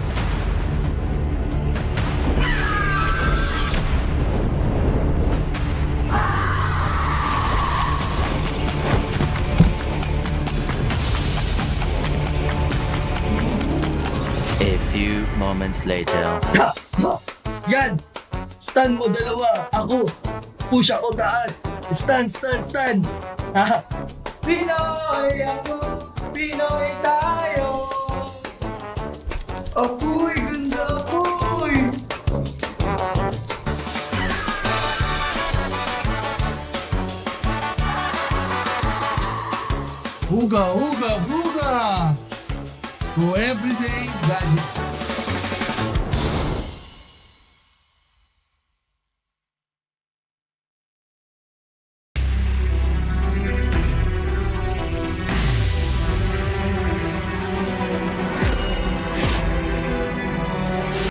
S8: A few moments later.
S7: Yan! Stand mo dalawa, ako. Push ako taas. Stand. Ha? Pinoy ako, Pinoy tayo. Apoy, ganda apoy.
S8: Huga, huga, huga! To everyday gadgets.